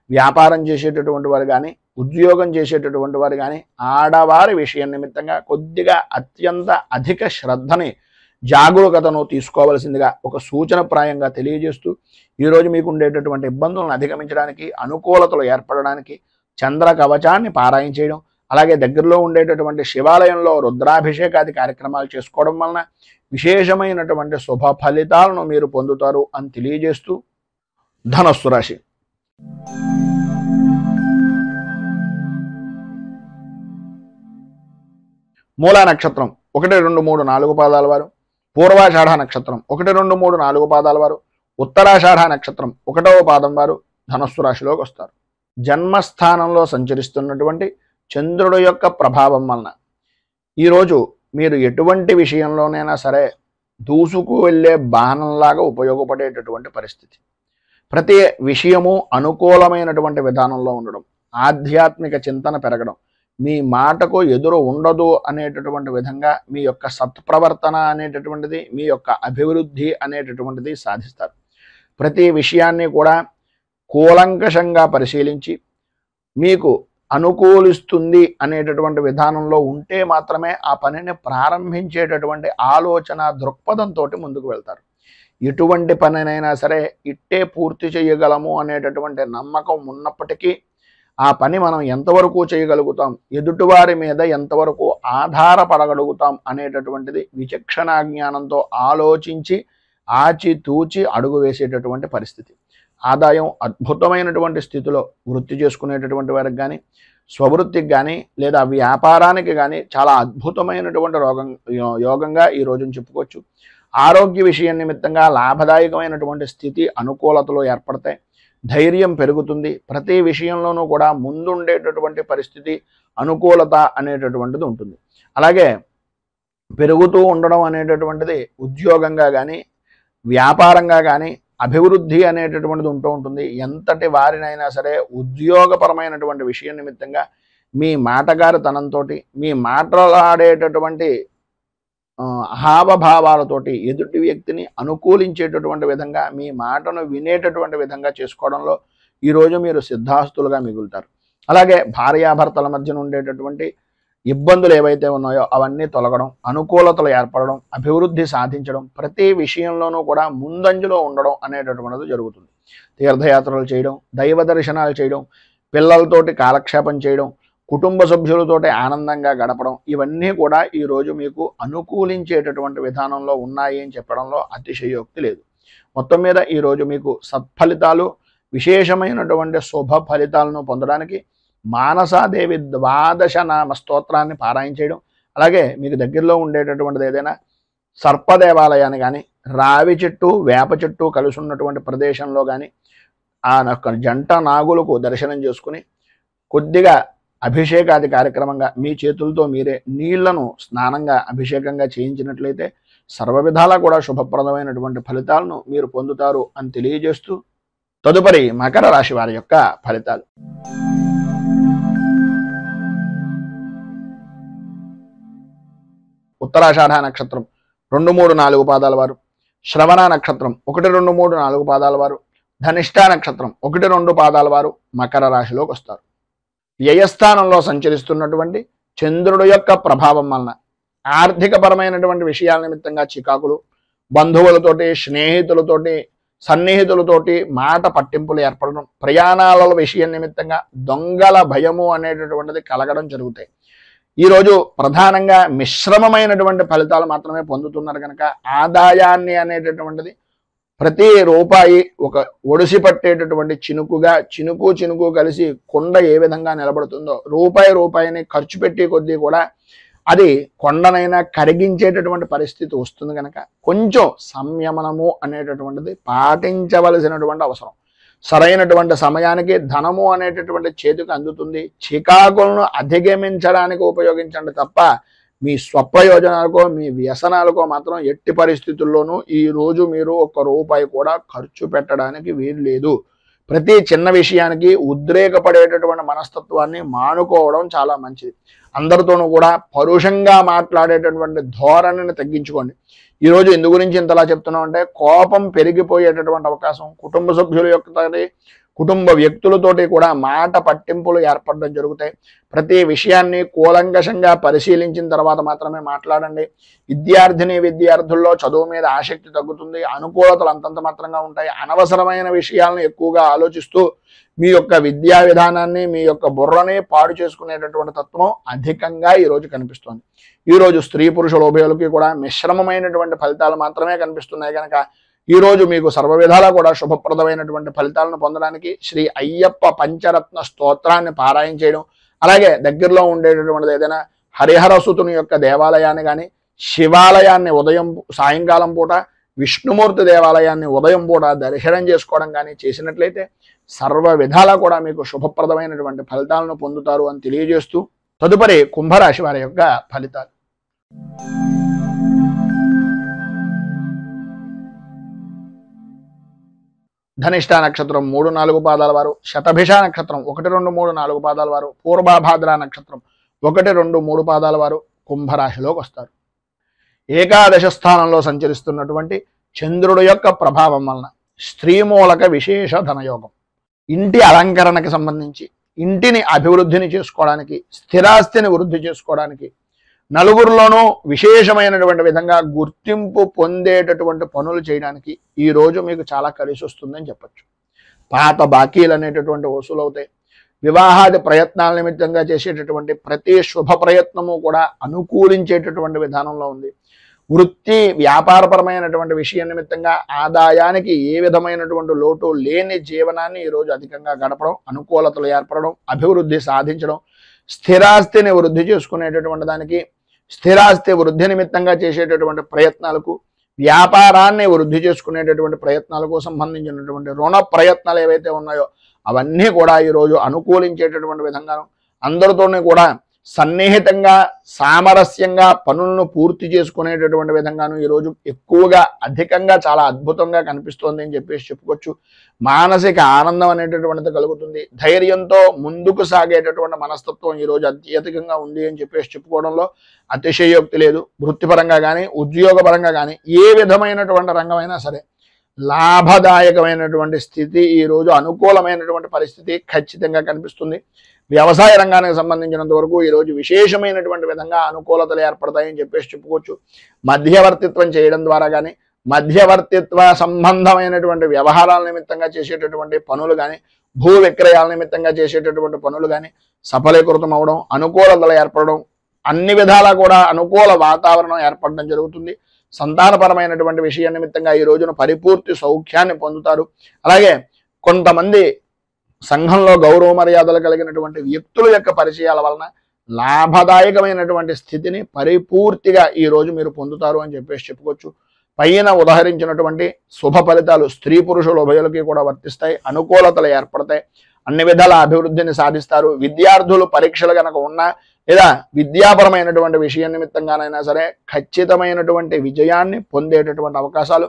వ్యాపారం చేసేటటువంటి వారు కానీ, ఉద్యోగం చేసేటటువంటి వారు కానీ ఆడవారి విషయం నిమిత్తంగా కొద్దిగా అత్యంత అధిక శ్రద్ధని, జాగరూకతను తీసుకోవాల్సిందిగా ఒక సూచనప్రాయంగా తెలియజేస్తూ ఈరోజు మీకు ఉండేటటువంటి ఇబ్బందులను అధిగమించడానికి, అనుకూలతలు ఏర్పడడానికి చంద్ర కవచాన్ని పారాయణ చేయడం, అలాగే దగ్గరలో ఉండేటటువంటి శివాలయంలో రుద్రాభిషేకాది కార్యక్రమాలు చేసుకోవడం వలన విశేషమైనటువంటి శుభ ఫలితాలను మీరు పొందుతారు అని తెలియజేస్తూ ధనస్సు రాశి. మూలా నక్షత్రం 1, 2, 3, 4 పాదాల వారు, పూర్వాషాఢ నక్షత్రం 1, 2, 3, 4 పాదాల వారు, ఉత్తరాషాఢ నక్షత్రం 1వ పాదం వారు ధనస్సు రాశిలోకి వస్తారు. జన్మస్థానంలో సంచరిస్తున్నటువంటి చంద్రుడి యొక్క ప్రభావం వలన ఈరోజు మీరు ఎటువంటి విషయంలోనైనా సరే దూసుకు వెళ్ళే బాణంలాగా ఉపయోగపడేటటువంటి పరిస్థితి. ప్రతి విషయము అనుకూలమైనటువంటి విధానంలో ఉండడం, ఆధ్యాత్మిక చింతన పెరగడం, మీ మాటకు ఎదురు ఉండదు అనేటటువంటి విధంగా మీ యొక్క సత్ప్రవర్తన అనేటటువంటిది, మీ యొక్క అభివృద్ధి అనేటటువంటిది సాధిస్తారు. ప్రతి విషయాన్ని కూడా కూలంకషంగా పరిశీలించి మీకు అనుకూలిస్తుంది అనేటటువంటి విధానంలో ఉంటే మాత్రమే ఆ పనిని ప్రారంభించేటటువంటి ఆలోచన దృక్పథంతో ముందుకు వెళ్తారు. ఎటువంటి పనినైనా సరే ఇట్టే పూర్తి చేయగలము అనేటటువంటి నమ్మకం ఉన్నప్పటికీ ఆ పని మనం ఎంతవరకు చేయగలుగుతాం, ఎదుటివారి మీద ఎంతవరకు ఆధారపడగలుగుతాం అనేటటువంటిది విచక్షణా జ్ఞానంతో ఆలోచించి ఆచితూచి అడుగు వేసేటటువంటి పరిస్థితి. ఆదాయం అద్భుతమైనటువంటి స్థితిలో వృత్తి చేసుకునేటటువంటి వారికి కానీ, స్వవృత్తికి కానీ లేదా వ్యాపారానికి కానీ చాలా అద్భుతమైనటువంటి యోగంగా ఈ రోజును చెప్పుకోవచ్చు. ఆరోగ్య విషయం నిమిత్తంగా లాభదాయకమైనటువంటి స్థితి, అనుకూలతలు ఏర్పడతాయి. ధైర్యం పెరుగుతుంది. ప్రతి విషయంలోనూ కూడా ముందుండేటటువంటి పరిస్థితి, అనుకూలత అనేటటువంటిది ఉంటుంది. అలాగే పెరుగుతూ ఉండడం అనేటటువంటిది ఉద్యోగంగా కానీ, వ్యాపారంగా కానీ అభివృద్ధి అనేటటువంటిది ఉంటూ ఉంటుంది. ఎంతటి వారినైనా సరే ఉద్యోగపరమైనటువంటి విషయం నిమిత్తంగా మీ మాటగారితనంతో, మీ మాట్లాడేటటువంటి హావభావాలతోటి ఎదుటి వ్యక్తిని అనుకూలించేటటువంటి విధంగా, మీ మాటను వినేటటువంటి విధంగా చేసుకోవడంలో ఈరోజు మీరు సిద్ధాస్తులుగా మిగులుతారు. అలాగే భార్యాభర్తల మధ్యన ఉండేటటువంటి ఇబ్బందులు ఏవైతే ఉన్నాయో అవన్నీ తొలగడం, అనుకూలతలు ఏర్పడడం, అభివృద్ధి సాధించడం, ప్రతి విషయంలోనూ కూడా ముందంజలో ఉండడం అనేటటువంటిది జరుగుతుంది. తీర్థయాత్రలు చేయడం, దైవ దర్శనాలు చేయడం, పిల్లలతోటి కాలక్షేపం చేయడం, కుటుంబ సభ్యులతోటి ఆనందంగా గడపడం, ఇవన్నీ కూడా ఈరోజు మీకు అనుకూలించేటటువంటి విధానంలో ఉన్నాయి అని చెప్పడంలో అతిశయోక్తి లేదు. మొత్తం మీద ఈరోజు మీకు సత్ఫలితాలు, విశేషమైనటువంటి శుభ ఫలితాలను పొందడానికి మానసాదేవి 12 నామ స్తోత్రాన్ని పారాయణ చేయడం, అలాగే మీకు దగ్గరలో ఉండేటటువంటిది ఏదైనా సర్పదేవాలయాన్ని కానీ, రావి చెట్టు వేప చెట్టు కలిసి ఉన్నటువంటి ప్రదేశంలో కానీ ఆ జంట నాగులకు దర్శనం చేసుకుని కొద్దిగా అభిషేకాది కార్యక్రమంగా మీ చేతులతో మీరే నీళ్లను స్నానంగా అభిషేకంగా చేయించినట్లయితే సర్వ విధాలా కూడా శుభప్రదమైనటువంటి ఫలితాలను మీరు పొందుతారు అని తెలియజేస్తూ తదుపరి మకర రాశి వారి యొక్క ఫలితాలు. ఉత్తరాషాఢ నక్షత్రం 2, 3, 4 పాదాల వారు, శ్రవణ నక్షత్రం 1, 2, 3, 4 పాదాల వారు, ధనిష్ట నక్షత్రం 1, 2 పాదాల వారు మకర రాశిలోకి వస్తారు. వ్యయస్థానంలో సంచరిస్తున్నటువంటి చంద్రుడు యొక్క ప్రభావం వలన ఆర్థికపరమైనటువంటి విషయాల నిమిత్తంగా చికాకులు, బంధువులతోటి, స్నేహితులతోటి, సన్నిహితులతోటి మాట పట్టింపులు ఏర్పడడం, ప్రయాణాల విషయం నిమిత్తంగా దొంగల భయము అనేటటువంటిది కలగడం జరుగుతాయి. ఈరోజు ప్రధానంగా మిశ్రమమైనటువంటి ఫలితాలు మాత్రమే పొందుతున్నారు కనుక ఆదాయాన్ని అనేటటువంటిది ప్రతి రూపాయి ఒక ఒడిసి పట్టేటటువంటి చినుకుగా, చినుకు కలిసి కొండ ఏ విధంగా నిలబడుతుందో రూపాయిని ఖర్చు పెట్టి కొద్దీ కూడా అది కొండనైనా కరిగించేటటువంటి పరిస్థితి వస్తుంది కనుక కొంచెం సంయమనము అనేటటువంటిది పాటించవలసినటువంటి అవసరం. సరైనటువంటి సమయానికి ధనము అనేటటువంటి చేతికి అందుతుంది. చికాకులను అధిగమించడానికి ఉపయోగించండి తప్ప మీ స్వప్రయోజనాలకో మీ వ్యసనాలకో మాత్రం ఎట్టి పరిస్థితుల్లోనూ ఈరోజు మీరు ₹1 కూడా ఖర్చు పెట్టడానికి వీలు లేదు. ప్రతి చిన్న విషయానికి ఉద్రేకపడేటటువంటి మనస్తత్వాన్ని మానుకోవడం చాలా మంచిది. అందరితోనూ కూడా పరుషంగా మాట్లాడేటటువంటి ధోరణిని తగ్గించుకోండి. ఈరోజు ఎందు గురించి ఇంతలా చెప్తున్నాం అంటే కోపం పెరిగిపోయేటటువంటి అవకాశం, కుటుంబ సభ్యుల యొక్క కుటుంబ వ్యక్తులతోటి కూడా మాట పట్టింపులు ఏర్పడడం జరుగుతాయి. ప్రతి విషయాన్ని కూలంకషంగా పరిశీలించిన తర్వాత మాత్రమే మాట్లాడండి. విద్యార్థుల్లో చదువు మీద ఆసక్తి తగ్గుతుంది. అనుకూలతలు అంతంత మాత్రంగా ఉంటాయి. అనవసరమైన విషయాలను ఎక్కువగా ఆలోచిస్తూ మీ యొక్క విద్యా విధానాన్ని, మీ యొక్క బుర్రని పాడు చేసుకునేటటువంటి తత్వం అధికంగా ఈరోజు కనిపిస్తుంది. ఈరోజు స్త్రీ పురుషుల ఉభయులకి కూడా మిశ్రమమైనటువంటి ఫలితాలు మాత్రమే కనిపిస్తున్నాయి కనుక ఈరోజు మీకు సర్వ విధాలా కూడా శుభప్రదమైనటువంటి ఫలితాలను పొందడానికి శ్రీ అయ్యప్ప పంచరత్న స్తోత్రాన్ని పారాయణ చేయడం, అలాగే దగ్గరలో ఉండేటటువంటిది ఏదైనా హరిహరసుతుని యొక్క దేవాలయాన్ని కానీ, శివాలయాన్ని సాయంకాలం పూట, విష్ణుమూర్తి దేవాలయాన్ని ఉదయం పూట దర్శనం చేసుకోవడం కానీ చేసినట్లయితే సర్వ విధాలా కూడా మీకు శుభప్రదమైనటువంటి ఫలితాలను పొందుతారు అని తెలియజేస్తూ తదుపరి కుంభరాశి వారి యొక్క ఫలితాలు. ధనిష్ట నక్షత్రం 3, 4 పాదాల వారు, శతభిష నక్షత్రం 1, 2, 3, 4 పాదాల వారు, పూర్వభాద్ర నక్షత్రం 1, 2, 3 పాదాల వారు కుంభరాశిలోకి వస్తారు. ఏకాదశ స్థానంలో సంచరిస్తున్నటువంటి చంద్రుడు యొక్క ప్రభావం వలన స్త్రీ మూలక విశేష ధనయోగం, ఇంటి అలంకరణకి సంబంధించి, ఇంటిని అభివృద్ధిని చేసుకోవడానికి, స్థిరాస్తిని వృద్ధి చేసుకోవడానికి, నలుగురిలోనూ విశేషమైనటువంటి విధంగా గుర్తింపు పొందేటటువంటి పనులు చేయడానికి ఈరోజు మీకు చాలా కలిసి వస్తుందని చెప్పచ్చు. పాత బాకీలు అనేటటువంటి వసూలవుతాయి. వివాహాది ప్రయత్నాల నిమిత్తంగా చేసేటటువంటి ప్రతి శుభ ప్రయత్నము కూడా అనుకూలించేటటువంటి విధానంలో ఉంది. వృత్తి వ్యాపారపరమైనటువంటి విషయం నిమిత్తంగా ఆదాయానికి ఏ విధమైనటువంటి లోటు లేని జీవనాన్ని ఈరోజు అధికంగా గడపడం, అనుకూలతలు ఏర్పడడం, అభివృద్ధి సాధించడం, స్థిరాస్తిని వృద్ధి చేసుకునేటటువంటి దానికి, స్థిరాస్తి వృద్ధి నిమిత్తంగా చేసేటటువంటి ప్రయత్నాలకు, వ్యాపారాన్ని వృద్ధి చేసుకునేటటువంటి ప్రయత్నాలకు సంబంధించినటువంటి రుణ ప్రయత్నాలు ఏవైతే ఉన్నాయో అవన్నీ కూడా ఈరోజు అనుకూలించేటటువంటి విధంగాను, అందరితోనే కూడా సన్నిహితంగా సామరస్యంగా పనులను పూర్తి చేసుకునేటటువంటి విధంగాను ఈరోజు ఎక్కువగా అధికంగా చాలా అద్భుతంగా కనిపిస్తోంది అని చెప్పేసి చెప్పుకోవచ్చు. మానసిక ఆనందం అనేటటువంటిది కలుగుతుంది. ధైర్యంతో ముందుకు సాగేటటువంటి మనస్తత్వం ఈరోజు అత్యధికంగా ఉంది అని చెప్పేసి చెప్పుకోవడంలో అతిశయోక్తి లేదు. వృత్తిపరంగా కానీ, ఉద్యోగపరంగా కానీ, ఏ విధమైనటువంటి రంగమైనా సరే లాభదాయకమైనటువంటి స్థితి, ఈరోజు అనుకూలమైనటువంటి పరిస్థితి ఖచ్చితంగా కనిపిస్తుంది. వ్యవసాయ రంగానికి సంబంధించినంత వరకు ఈరోజు విశేషమైనటువంటి విధంగా అనుకూలతలు ఏర్పడతాయని చెప్పేసి చెప్పుకోవచ్చు. మధ్యవర్తిత్వం చేయడం ద్వారా కానీ, మధ్యవర్తిత్వ సంబంధమైనటువంటి వ్యవహారాల నిమిత్తంగా చేసేటటువంటి పనులు కానీ, భూ విక్రయాల నిమిత్తంగా చేసేటటువంటి పనులు కానీ సఫలీకృతం అవడం, అనుకూలతలు ఏర్పడడం, అన్ని విధాలా కూడా అనుకూల వాతావరణం ఏర్పడడం జరుగుతుంది. సంతానపరమైనటువంటి విషయం నిమిత్తంగా ఈ రోజున పరిపూర్తి సౌఖ్యాన్ని పొందుతారు. అలాగే కొంతమంది సంఘంలో గౌరవ మర్యాదలు కలిగినటువంటి వ్యక్తుల యొక్క పరిచయాల వలన లాభదాయకమైనటువంటి స్థితిని పరిపూర్తిగా ఈ రోజు మీరు పొందుతారు అని చెప్పేసి చెప్పుకోవచ్చు. పైన ఉదాహరించినటువంటి శుభ ఫలితాలు స్త్రీ పురుషుల ఉభయులకి కూడా వర్తిస్తాయి. అనుకూలతలు ఏర్పడతాయి. అన్ని విధాల అభివృద్ధిని సాధిస్తారు. విద్యార్థులు పరీక్షలు కనుక ఉన్నా లేదా విద్యాపరమైనటువంటి విషయం నిమిత్తంగానైనా సరే ఖచ్చితమైనటువంటి విజయాన్ని పొందేటటువంటి అవకాశాలు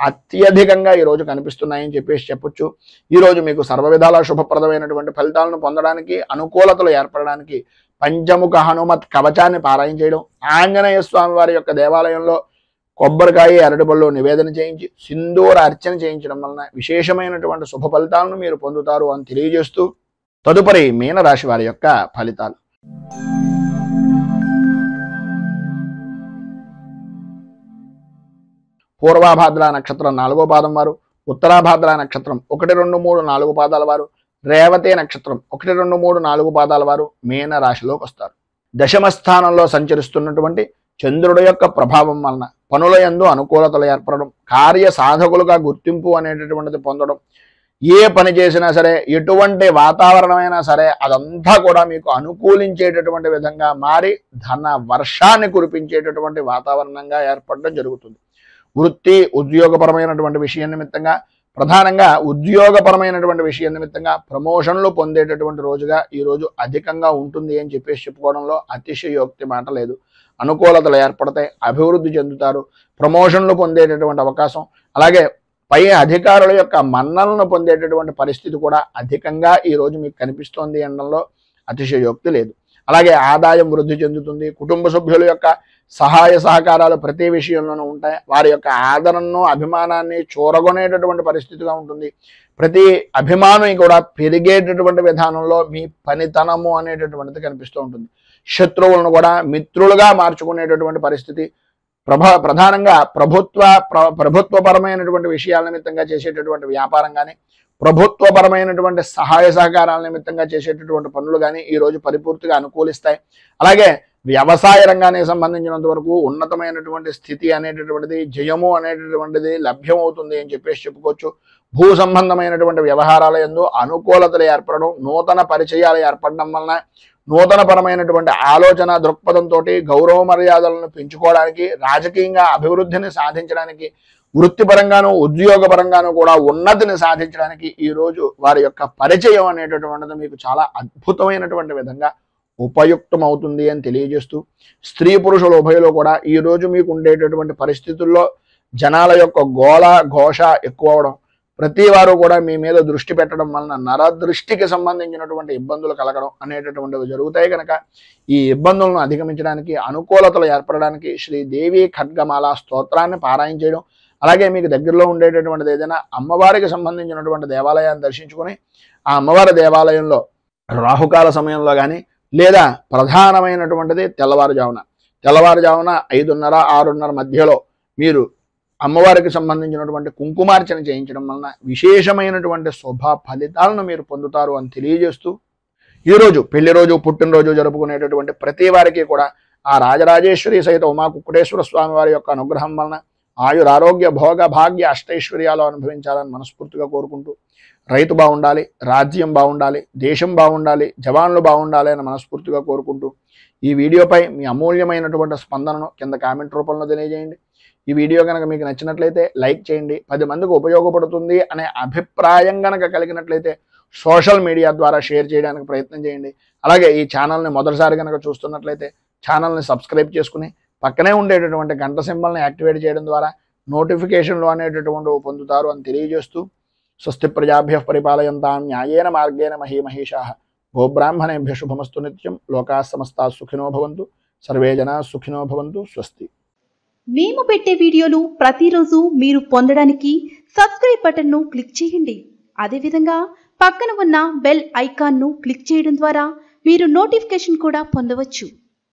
అత్యధికంగా ఈరోజు కనిపిస్తున్నాయని చెప్పొచ్చు. ఈరోజు మీకు సర్వ విధాల శుభప్రదమైనటువంటి ఫలితాలను పొందడానికి, అనుకూలతలు ఏర్పడడానికి పంచముఖ హనుమత్ కవచాన్ని పారాయణ చేయడం, ఆంజనేయ స్వామి వారి యొక్క దేవాలయంలో కొబ్బరికాయ అరటిపళ్ళు నివేదన చేయించి సింధూర అర్చన చేయించడం వలన విశేషమైనటువంటి శుభ ఫలితాలను మీరు పొందుతారు అని తెలియజేస్తూ, తదుపరి మీనరాశి వారి యొక్క ఫలితాలు. పూర్వాభాద్ర నక్షత్రం 4వ పాదం వారు, ఉత్తరాభాద్ర నక్షత్రం 1, 2, 3, 4 పాదాల వారు, రేవతే నక్షత్రం 1, 2, 3, 4 పాదాల వారు మీన రాశిలోకి వస్తారు. దశమ స్థానంలో సంచరిస్తున్నటువంటి చంద్రుడి యొక్క ప్రభావం వలన పనుల యందు అనుకూలతలు ఏర్పడడం, కార్య సాధకులుగా గుర్తింపు అనేటటువంటిది పొందడం, ఏ పని చేసినా సరే, ఎటువంటి వాతావరణమైనా సరే అదంతా కూడా మీకు అనుకూలించేటటువంటి విధంగా మారి ధన వర్షాన్ని కురిపించేటటువంటి వాతావరణంగా ఏర్పడడం జరుగుతుంది. వృత్తి ఉద్యోగపరమైనటువంటి విషయం నిమిత్తంగా, ప్రధానంగా ఉద్యోగపరమైనటువంటి విషయం నిమిత్తంగా ప్రమోషన్లు పొందేటటువంటి రోజుగా ఈరోజు అధికంగా ఉంటుంది అని చెప్పుకోవడంలో అతిశయోక్తి మాట లేదు. అనుకూలతలు ఏర్పడతాయి, అభివృద్ధి చెందుతారు, ప్రమోషన్లు పొందేటటువంటి అవకాశం, అలాగే పై అధికారుల యొక్క మన్నలను పొందేటటువంటి పరిస్థితి కూడా అధికంగా ఈరోజు మీకు కనిపిస్తోంది అనడంలో అతిశయోక్తి లేదు. అలాగే ఆదాయం వృద్ధి చెందుతుంది. కుటుంబ సభ్యుల యొక్క సహాయ సహకారాలు ప్రతి విషయంలోనూ ఉంటాయి. వారి యొక్క ఆదరణను, అభిమానాన్ని చూరగొనేటటువంటి పరిస్థితిగా ఉంటుంది. ప్రతి అభిమానం కూడా పెరిగేటటువంటి విధానంలో మీ పనితనము అనేటటువంటిది కనిపిస్తూ ఉంటుంది. శత్రువులను కూడా మిత్రులుగా మార్చుకునేటటువంటి పరిస్థితి, ప్రధానంగా ప్రభుత్వపరమైనటువంటి విషయాల నిమిత్తంగా చేసేటటువంటి వ్యాపారం కానీ, ప్రభుత్వపరమైనటువంటి సహాయ సహకారాల నిమిత్తంగా చేసేటటువంటి పనులు కానీ ఈరోజు పరిపూర్తిగా అనుకూలిస్తాయి. అలాగే వ్యవసాయ రంగానికి సంబంధించినంత వరకు ఉన్నతమైనటువంటి స్థితి అనేటటువంటిది, జయము అనేటటువంటిది లభ్యమవుతుంది అని చెప్పుకోవచ్చు. భూ సంబంధమైనటువంటి వ్యవహారాల యందు అనుకూలతలు ఏర్పడడం, నూతన పరిచయాలు ఏర్పడడం వలన నూతనపరమైనటువంటి ఆలోచన దృక్పథంతో గౌరవ మర్యాదలను పెంచుకోవడానికి, రాజకీయంగా అభివృద్ధిని సాధించడానికి, వృత్తిపరంగాను ఉద్యోగపరంగాను కూడా ఉన్నతిని సాధించడానికి ఈరోజు వారి యొక్క పరిచయం అనేటటువంటిది మీకు చాలా అద్భుతమైనటువంటి విధంగా ఉపయుక్తమవుతుంది అని తెలియజేస్తూ, స్త్రీ పురుషుల ఉభయలో కూడా ఈరోజు మీకు ఉండేటటువంటి పరిస్థితుల్లో జనాల యొక్క గోళ ఘోష ఎక్కువ అవడం, ప్రతి వారు కూడా మీ మీద దృష్టి పెట్టడం వలన నరదృష్టికి సంబంధించినటువంటి ఇబ్బందులు కలగడం అనేటటువంటివి జరుగుతాయి. కనుక ఈ ఇబ్బందులను అధిగమించడానికి, అనుకూలతలు ఏర్పడడానికి శ్రీదేవి ఖడ్గమాల స్తోత్రాన్ని పారాయణ చేయడం, అలాగే మీకు దగ్గరలో ఉండేటటువంటిది ఏదైనా అమ్మవారికి సంబంధించినటువంటి దేవాలయాన్ని దర్శించుకొని ఆ అమ్మవారి దేవాలయంలో రాహుకాల సమయంలో కానీ, లేదా ప్రధానమైనటువంటిది తెల్లవారుజామున 5:30, 6:30 మధ్యలో మీరు అమ్మవారికి సంబంధించినటువంటి కుంకుమార్చన చేయించడం వలన విశేషమైనటువంటి శుభ ఫలితాలను మీరు పొందుతారు అని తెలియజేస్తూ, ఈరోజు పెళ్లి రోజు, పుట్టినరోజు జరుపుకునేటటువంటి ప్రతి వారికి కూడా ఆ రాజరాజేశ్వరి సహిత ఉమా కుక్కుటేశ్వర స్వామి వారి యొక్క అనుగ్రహం వలన ఆయురారోగ్య భోగ భాగ్య అష్టైశ్వర్యాలు అనుభవించాలని మనస్ఫూర్తిగా కోరుకుంటూ, రైతు బాగుండాలి, రాజ్యం బాగుండాలి, దేశం బాగుండాలి, జవాన్లు బాగుండాలి అని మనస్ఫూర్తిగా కోరుకుంటూ, ఈ వీడియోపై మీ అమూల్యమైనటువంటి స్పందనను కింద కామెంట్ రూపంలో తెలియజేయండి. ఈ వీడియో కనుక మీకు నచ్చినట్లయితే లైక్ చేయండి. 10 మందికి ఉపయోగపడుతుంది అనే అభిప్రాయం కనుక కలిగినట్లయితే సోషల్ మీడియా ద్వారా షేర్ చేయడానికి ప్రయత్నం చేయండి. అలాగే ఈ ఛానల్ని మొదటిసారి కనుక చూస్తున్నట్లయితే ఛానల్ని సబ్స్క్రైబ్ చేసుకుని పక్కనే ఉండేటటువంటి గంట సింబల్ని యాక్టివేట్ చేయడం ద్వారా నోటిఫికేషన్లు అనేటటువంటివి పొందుతారు అని తెలియజేస్తూ, స్వస్తి ప్రజాభ్యః పరిపాలయంతాం న్యాయేన మార్గేణ మహీమహీషాః గోబ్రాహ్మణేభ్యః శుభమస్తు నిత్యం. లోకాః సమస్తాః సుఖినో భవంతు. సర్వే జనాః సుఖినో భవంతు. స్వస్తి. మేము పెట్టే వీడియోలు ప్రతిరోజు మీరు పొందడానికి సబ్స్క్రైబ్ బటన్ను క్లిక్ చేయండి. అదేవిధంగా పక్కన ఉన్న బెల్ ఐకాన్ను క్లిక్ చేయడం ద్వారా మీరు నోటిఫికేషన్ కూడా పొందవచ్చు.